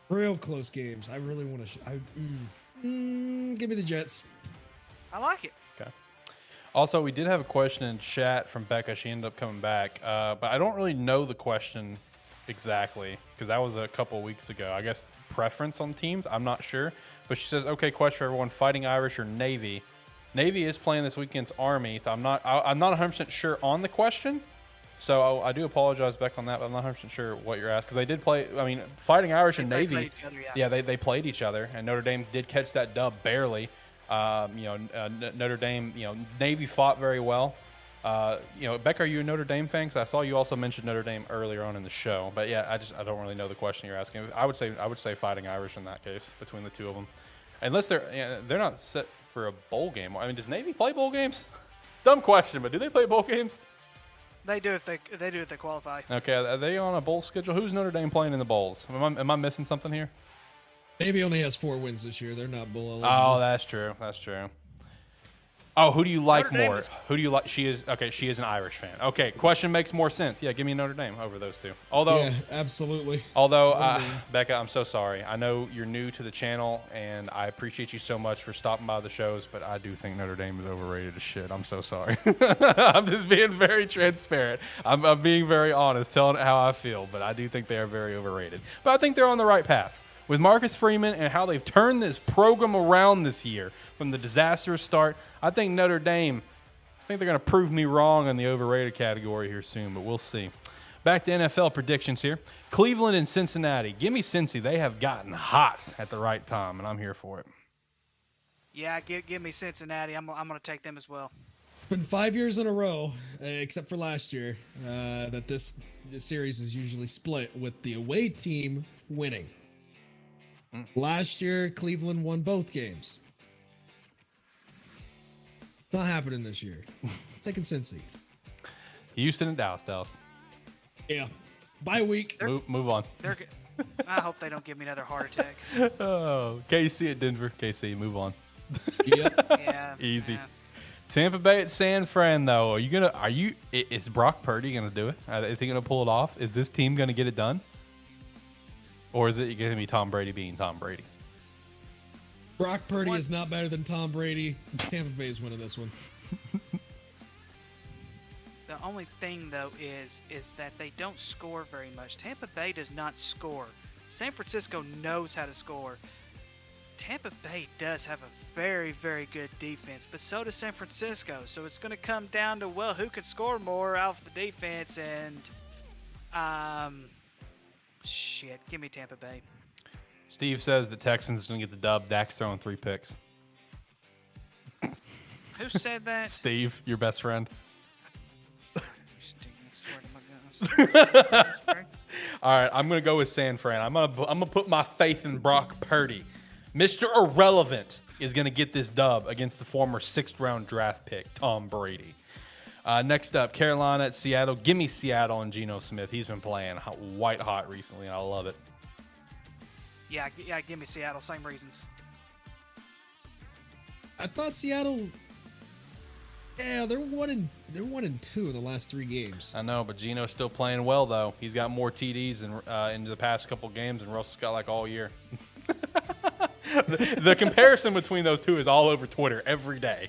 Real close games. I really want to. Give me the Jets. I like it. Okay. Also, we did have a question in chat from Becca. She ended up coming back, but I don't really know the question exactly because that was a couple of weeks ago. I guess preference on teams. I'm not sure, but she says, "Okay, question for everyone: Fighting Irish or Navy?" Navy is playing this weekend's Army, so I'm not 100% sure on the question. So I do apologize, Beck, on that, but I'm not 100% sure what you're asking because they did play. I mean, Fighting Irish and Navy, they played each other, and Notre Dame did catch that dub barely. Notre Dame, Navy fought very well. Beck, are you a Notre Dame fan? Because I saw you also mentioned Notre Dame earlier on in the show. But yeah, I don't really know the question you're asking. I would say Fighting Irish in that case between the two of them, unless they're not set for a bowl game. I mean, does Navy play bowl games? Dumb question, but do they play bowl games? They do if they qualify. Okay, are they on a bowl schedule? Who's Notre Dame playing in the bowls? Am I missing something here? Navy only has 4 wins this year. They're not bowl eligible. Oh, that's true. That's true. Oh, who do you like Notre Dame more? is- Who do you like? She is an Irish fan. Okay, question makes more sense. Yeah, give me Notre Dame over those two. Although, Yeah, absolutely. Becca, I'm so sorry. I know you're new to the channel, and I appreciate you so much for stopping by the shows, but I do think Notre Dame is overrated as shit. I'm so sorry. I'm just being very transparent. I'm being very honest, telling it how I feel, but I do think they are very overrated. But I think they're on the right path. With Marcus Freeman and how they've turned this program around this year from the disastrous start, I think Notre Dame, I think they're going to prove me wrong in the overrated category here soon, but we'll see. Back to NFL predictions here. Cleveland and Cincinnati. Give me Cincy. They have gotten hot at the right time, and I'm here for it. Yeah, give me Cincinnati. I'm going to take them as well. Been 5 years in a row, except for last year, that this series is usually split with the away team winning. Last year, Cleveland won both games. Not happening this year. Taking Cincy. Houston and Dallas. Yeah. Bye week. Move on. I hope they don't give me another heart attack. Oh, KC at Denver. KC, move on. Yep. Yeah. Easy. Yeah. Tampa Bay at San Fran, though. Is Brock Purdy going to do it? Is he going to pull it off? Is this team going to get it done? Or is it going to be Tom Brady being Tom Brady? Brock Purdy is not better than Tom Brady. Tampa Bay is winning this one. The only thing, though, is that they don't score very much. Tampa Bay does not score. San Francisco knows how to score. Tampa Bay does have a very, very good defense, but so does San Francisco. So it's going to come down to, well, who can score more out of the defense, and shit, give me Tampa Bay. Steve says the Texans are going to get the dub. Dak's throwing 3 picks. Who said that? Steve, your best friend. All right, I'm going to go with San Fran. I'm going to put my faith in Brock Purdy. Mr. Irrelevant is going to get this dub against the former 6th-round draft pick, Tom Brady. Next up, Carolina at Seattle. Give me Seattle and Geno Smith. He's been playing white hot recently, and I love it. Yeah, give me Seattle. Same reasons. I thought Seattle. Yeah, they're 1-2 in the last 3 games. I know, but Geno's still playing well, though. He's got more TDs into the past couple games than Russell's got like all year. The comparison between those two is all over Twitter every day.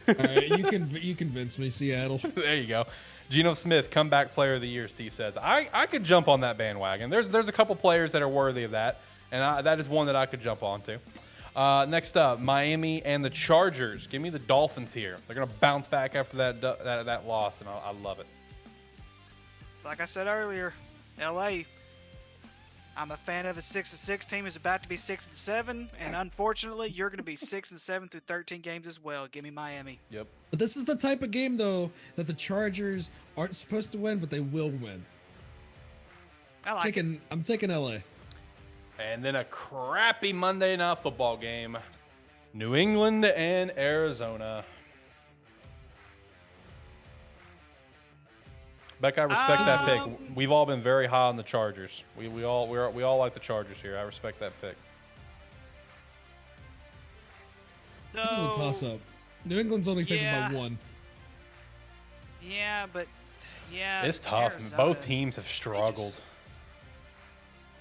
All right, you convinced me, Seattle. There you go. Geno Smith, comeback player of the year, Steve says. I could jump on that bandwagon. There's a couple players that are worthy of that, and that is one that I could jump onto. Next up, Miami and the Chargers. Give me the Dolphins here. They're going to bounce back after that loss, and I love it. Like I said earlier, LA, I'm a fan of a 6-6 team who's about to be 6-7, and unfortunately, you're going to be 6-7 through 13 games as well. Give me Miami. Yep. But this is the type of game, though, that the Chargers aren't supposed to win, but they will win. I'm taking LA. And then a crappy Monday Night Football game. New England and Arizona. Becca, I respect that pick. We've all been very high on the Chargers. We all like the Chargers here. I respect that pick. This is a toss-up. New England's only favored by 1. Yeah, but it's tough. Arizona, Both teams have struggled.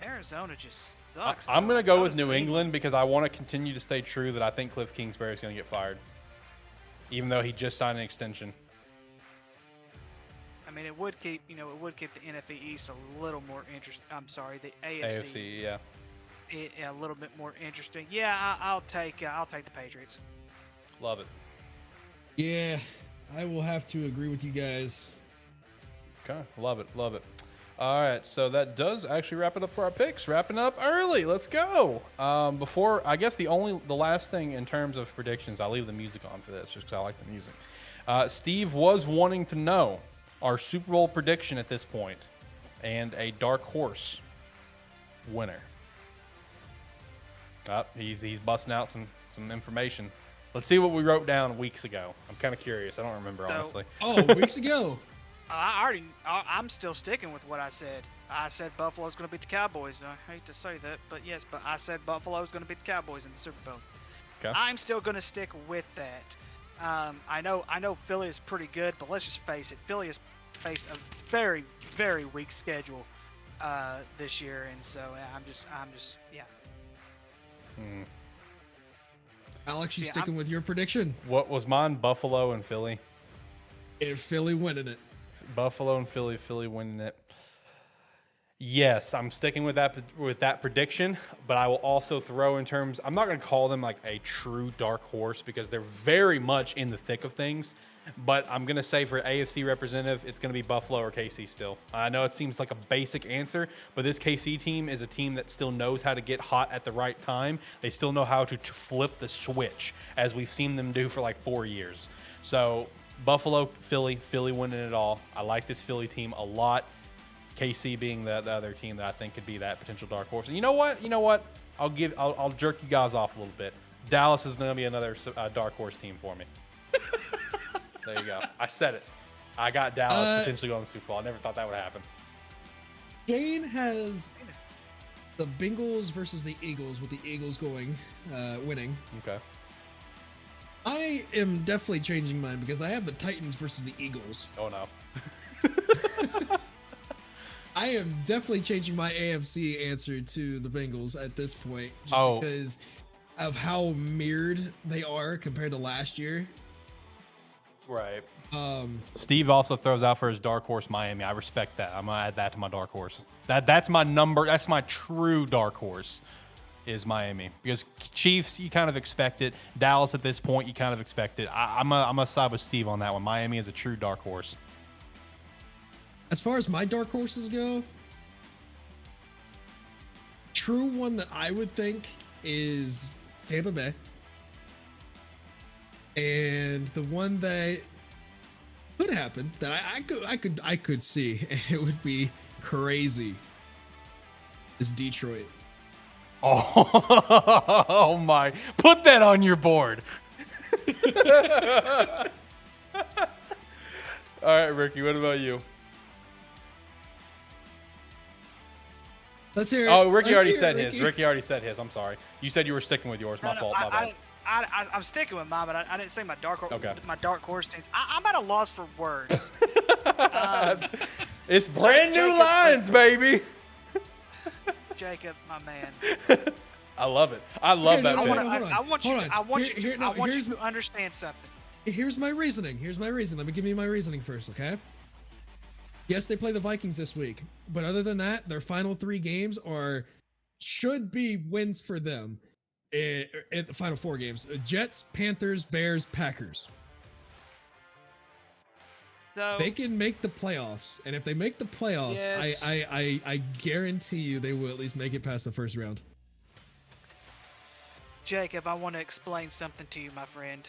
Arizona just sucks. I'm going to go with New England because I want to continue to stay true that I think Cliff Kingsbury is going to get fired, even though he just signed an extension. I mean, it would keep the NFC East a little more interesting. I'm sorry, the AFC, yeah. A little bit more interesting. Yeah, I'll take the Patriots. Love it. Yeah, I will have to agree with you guys. Okay, love it. All right, so that does actually wrap it up for our picks. Wrapping up early. Let's go. Before, I guess the last thing in terms of predictions, I'll leave the music on for this just because I like the music. Steve was wanting to know our Super Bowl prediction at this point and a dark horse winner. He's busting out some information. Let's see what we wrote down weeks ago. I'm kind of curious. I don't remember, honestly. Oh, weeks ago. I'm still sticking with what I said. I said Buffalo's going to beat the Cowboys. I hate to say that, but yes, but I said Buffalo's going to beat the Cowboys in the Super Bowl. Okay. I'm still going to stick with that. I know Philly is pretty good, but let's just face it. Philly has faced a very, very weak schedule this year, and so I'm just yeah. Alex, you See, sticking with your prediction? What was mine? Buffalo and Philly. And Philly winning it. Buffalo and Philly. Philly winning it. Yes, I'm sticking with that prediction, but I will also throw in terms. I'm not going to call them like a true dark horse because they're very much in the thick of things. But I'm going to say for AFC representative, it's going to be Buffalo or KC still. I know it seems like a basic answer, but this KC team is a team that still knows how to get hot at the right time. They still know how to flip the switch, as we've seen them do for like 4 years. So Buffalo, Philly winning it all. I like this Philly team a lot. KC being the other team that I think could be that potential dark horse. And you know what? I'll jerk you guys off a little bit. Dallas is going to be another dark horse team for me. There you go. I said it. I got Dallas potentially going to the Super Bowl. I never thought that would happen. Shane has the Bengals versus the Eagles, with the Eagles winning. Okay. I am definitely changing mine because I have the Titans versus the Eagles. Oh no. I am definitely changing my AFC answer to the Bengals at this point, just because of how mirrored they are compared to last year. Right. Steve also throws out for his dark horse Miami. I respect that. I'm gonna add that to my dark horse. That's my number. That's my true dark horse. Is Miami, because Chiefs you kind of expect it. Dallas at this point you kind of expect it. I'm a side with Steve on that one. Miami is a true dark horse. As far as my dark horses go, true one that I would think is Tampa Bay. And the one that could happen that I could see, and it would be crazy, is Detroit. Oh my! Put that on your board. All right, Ricky. What about you? Let's hear it. Oh, Ricky already said said his. Ricky already said his. I'm sorry. You said you were sticking with yours. My fault. My bad. I'm sticking with mine, but I didn't say my dark horse. Okay. My dark horse teams. I'm at a loss for words. It's brand new lines, baby. Jacob, my man. I love it. I love that. I want you to understand something. Here's my reasoning. Let me give you my reasoning first, okay? Yes, they play the Vikings this week, but other than that, their final 3 games should be wins for them. In the final 4 games: Jets, Panthers, Bears, Packers. So, they can make the playoffs, and if they make the playoffs, yes. I guarantee you they will at least make it past the first round. Jacob, I want to explain something to you, my friend.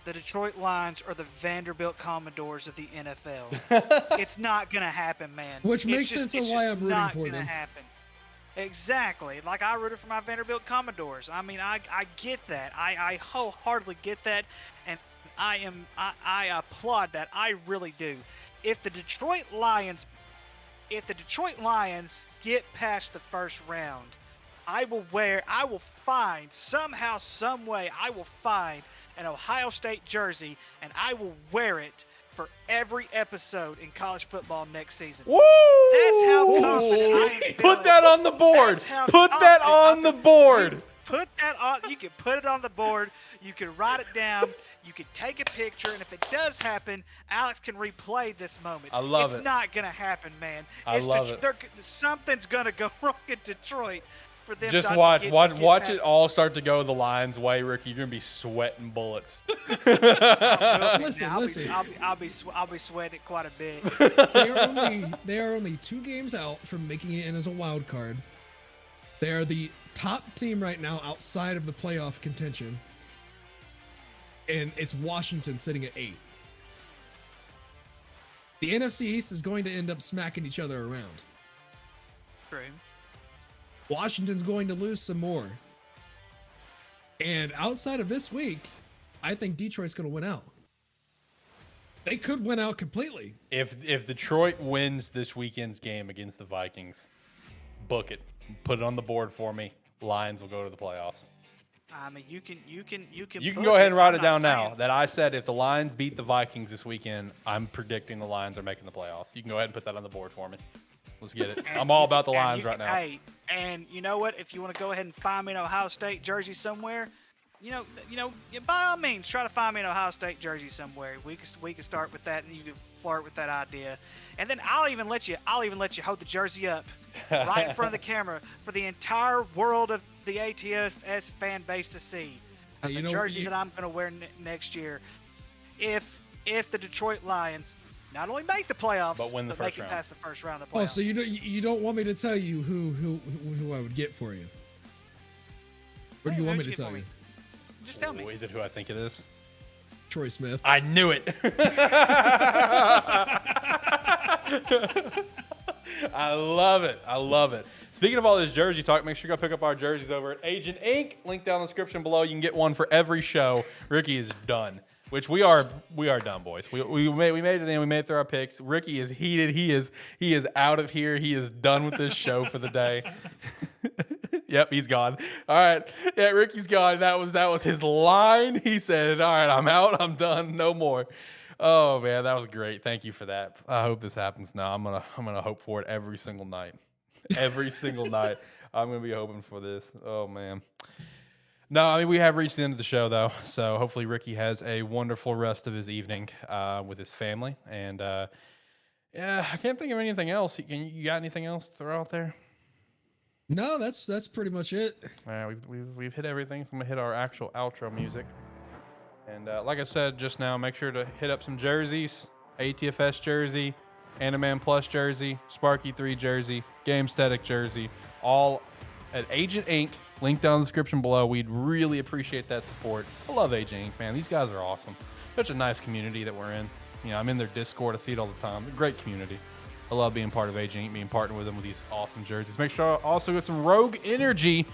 The Detroit Lions are the Vanderbilt Commodores of the NFL. It's not gonna happen, man. Which makes sense of why I'm rooting for them. Happen. Exactly. Like I rooted for my Vanderbilt Commodores. I mean, I get that. I wholeheartedly get that, and I applaud that. I really do. If the Detroit Lions get past the first round, I will find somehow, some way, I will find an Ohio State jersey, and I will wear it for every episode in college football next season. Woo! That's how confident I am. Put that on the board. Put that on the board. Put that on. You can put it on the board. You can write it down. You can take a picture, and if it does happen, Alex can replay this moment. I love it. It's not gonna happen, man. I love it. Something's gonna go wrong in Detroit. Just watch it all start to go the Lions' way, Ricky. You're gonna be sweating bullets. Listen. I'll be sweating quite a bit. They are only 2 games out from making it in as a wild card. They are the top team right now outside of the playoff contention, and it's Washington sitting at 8. The NFC East is going to end up smacking each other around. True. Washington's going to lose some more. And outside of this week, I think Detroit's going to win out. They could win out completely. If Detroit wins this weekend's game against the Vikings, book it. Put it on the board for me. Lions will go to the playoffs. I mean, you can You can book go ahead and write I'm it not down saying- now that I said if the Lions beat the Vikings this weekend, I'm predicting the Lions are making the playoffs. You can go ahead and put that on the board for me. Let's get it. And I'm all you about the can- and Lions you right can- now. Hey, and you know what? If you want to go ahead and find me an Ohio State jersey somewhere, you know, by all means, try to find me an Ohio State jersey somewhere. We can start with that, and you can flirt with that idea. And then I'll even let you hold the jersey up right in front of the camera for the entire world of the ATFS fan base to see. Hey, The jersey that I'm going to wear next year, if the Detroit Lions not only make the playoffs, But win the first make it round. past the first round of the playoffs. Oh, so you don't want me to tell you who I would get for you? What do you want me to tell you? Just tell me. Oh, is it who I think it is? Troy Smith. I knew it. I love it. I love it. Speaking of all this jersey talk, make sure you go pick up our jerseys over at Agent Inc. Link down in the description below. You can get one for every show. Ricky is done, which we are done, boys. We made it in. We made it through our picks. Ricky is heated. He is out of here. He is done with this show for the day. Yep, he's gone. All right. Yeah, Ricky's gone. That was his line. He said, all right, I'm out. I'm done. No more. Oh man, that was great. Thank you for that. I hope this happens now. I'm gonna hope for it every single night. Every single night. I'm gonna be hoping for this. Oh man. No, I mean we have reached the end of the show though. So hopefully Ricky has a wonderful rest of his evening with his family. And yeah, I can't think of anything else. You got anything else to throw out there? No, that's pretty much it. We've hit everything. So I'm gonna hit our actual outro music. And like I said just now, make sure to hit up some jerseys: ATFS jersey, AniMan Plus jersey, SparkE3 jersey, Gamesthetic jersey, all at Agent Inc. Link down in the description below. We'd really appreciate that support. I love Agent Inc. Man, these guys are awesome. Such a nice community that we're in. You know, I'm in their Discord. I see it all the time. Great community. I love being part of Agent Inc., being partnered with them with these awesome jerseys. Make sure to also get some Rogue Energy.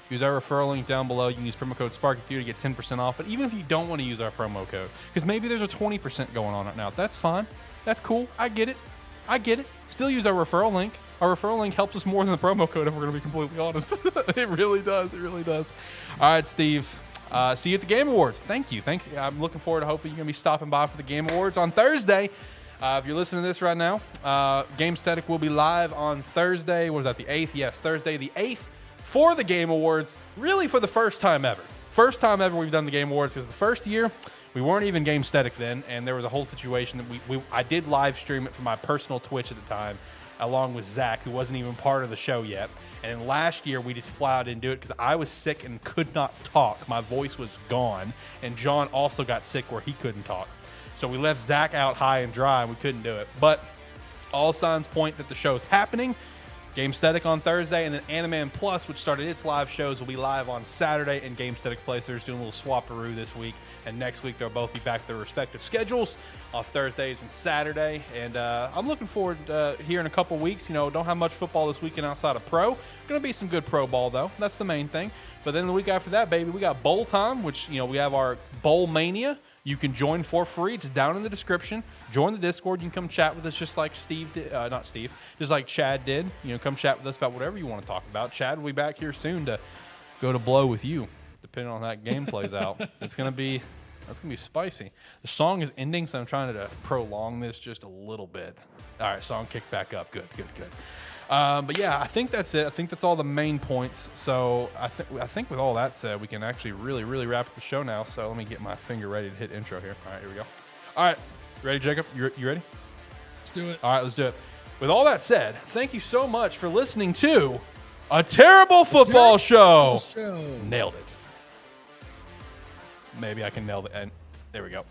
Use our referral link down below. You can use promo code SparkE3 to get 10% off. But even if you don't want to use our promo code, because maybe there's a 20% going on right now, that's fine. That's cool. I get it. Still use our referral link. Our referral link helps us more than the promo code, if we're going to be completely honest. It really does. It really does. All right, Steve. See you at the Game Awards. Thank you. I'm looking forward to hoping you're going to be stopping by for the Game Awards on Thursday. If you're listening to this right now, Gamesthetic will be live on Thursday. What is that, the 8th? Yes, Thursday the 8th for the Game Awards, really for the first time ever. First time ever we've done the Game Awards, because the first year we weren't even Gamesthetic then, and there was a whole situation that I did live stream it from my personal Twitch at the time, along with Zach, who wasn't even part of the show yet. And then last year we just flat out didn't do it because I was sick and could not talk. My voice was gone, and John also got sick where he couldn't talk. So we left Zach out high and dry, and we couldn't do it. But all signs point that the show's happening. Gamesthetic on Thursday, and then AniMan Plus, which started its live shows, will be live on Saturday, and Gamesthetic Placers doing a little swap-a-roo this week. And next week, they'll both be back to their respective schedules off Thursdays and Saturday. And I'm looking forward here in a couple weeks. You know, don't have much football this weekend outside of pro. Going to be some good pro ball, though. That's the main thing. But then the week after that, baby, we got bowl time, which, you know, we have our Bowl Mania. You can join for free. It's down in the description. Join the Discord. You can come chat with us just like Steve did. Not Steve. Just like Chad did. You know, come chat with us about whatever you want to talk about. Chad will be back here soon to go to blow with you, depending on how that game plays out. That's gonna be spicy. The song is ending, so I'm trying to prolong this just a little bit. All right, song kicked back up. Good. But yeah, I think that's it. I think that's all the main points. So I think with all that said, we can actually really wrap up the show now. So let me get my finger ready to hit intro here. All right, here we go. All right, ready, Jacob? You ready? Let's do it. All right, let's do it. With all that said, thank you so much for listening to A Terrible Football Show. Nailed it. Maybe I can nail the end. There we go.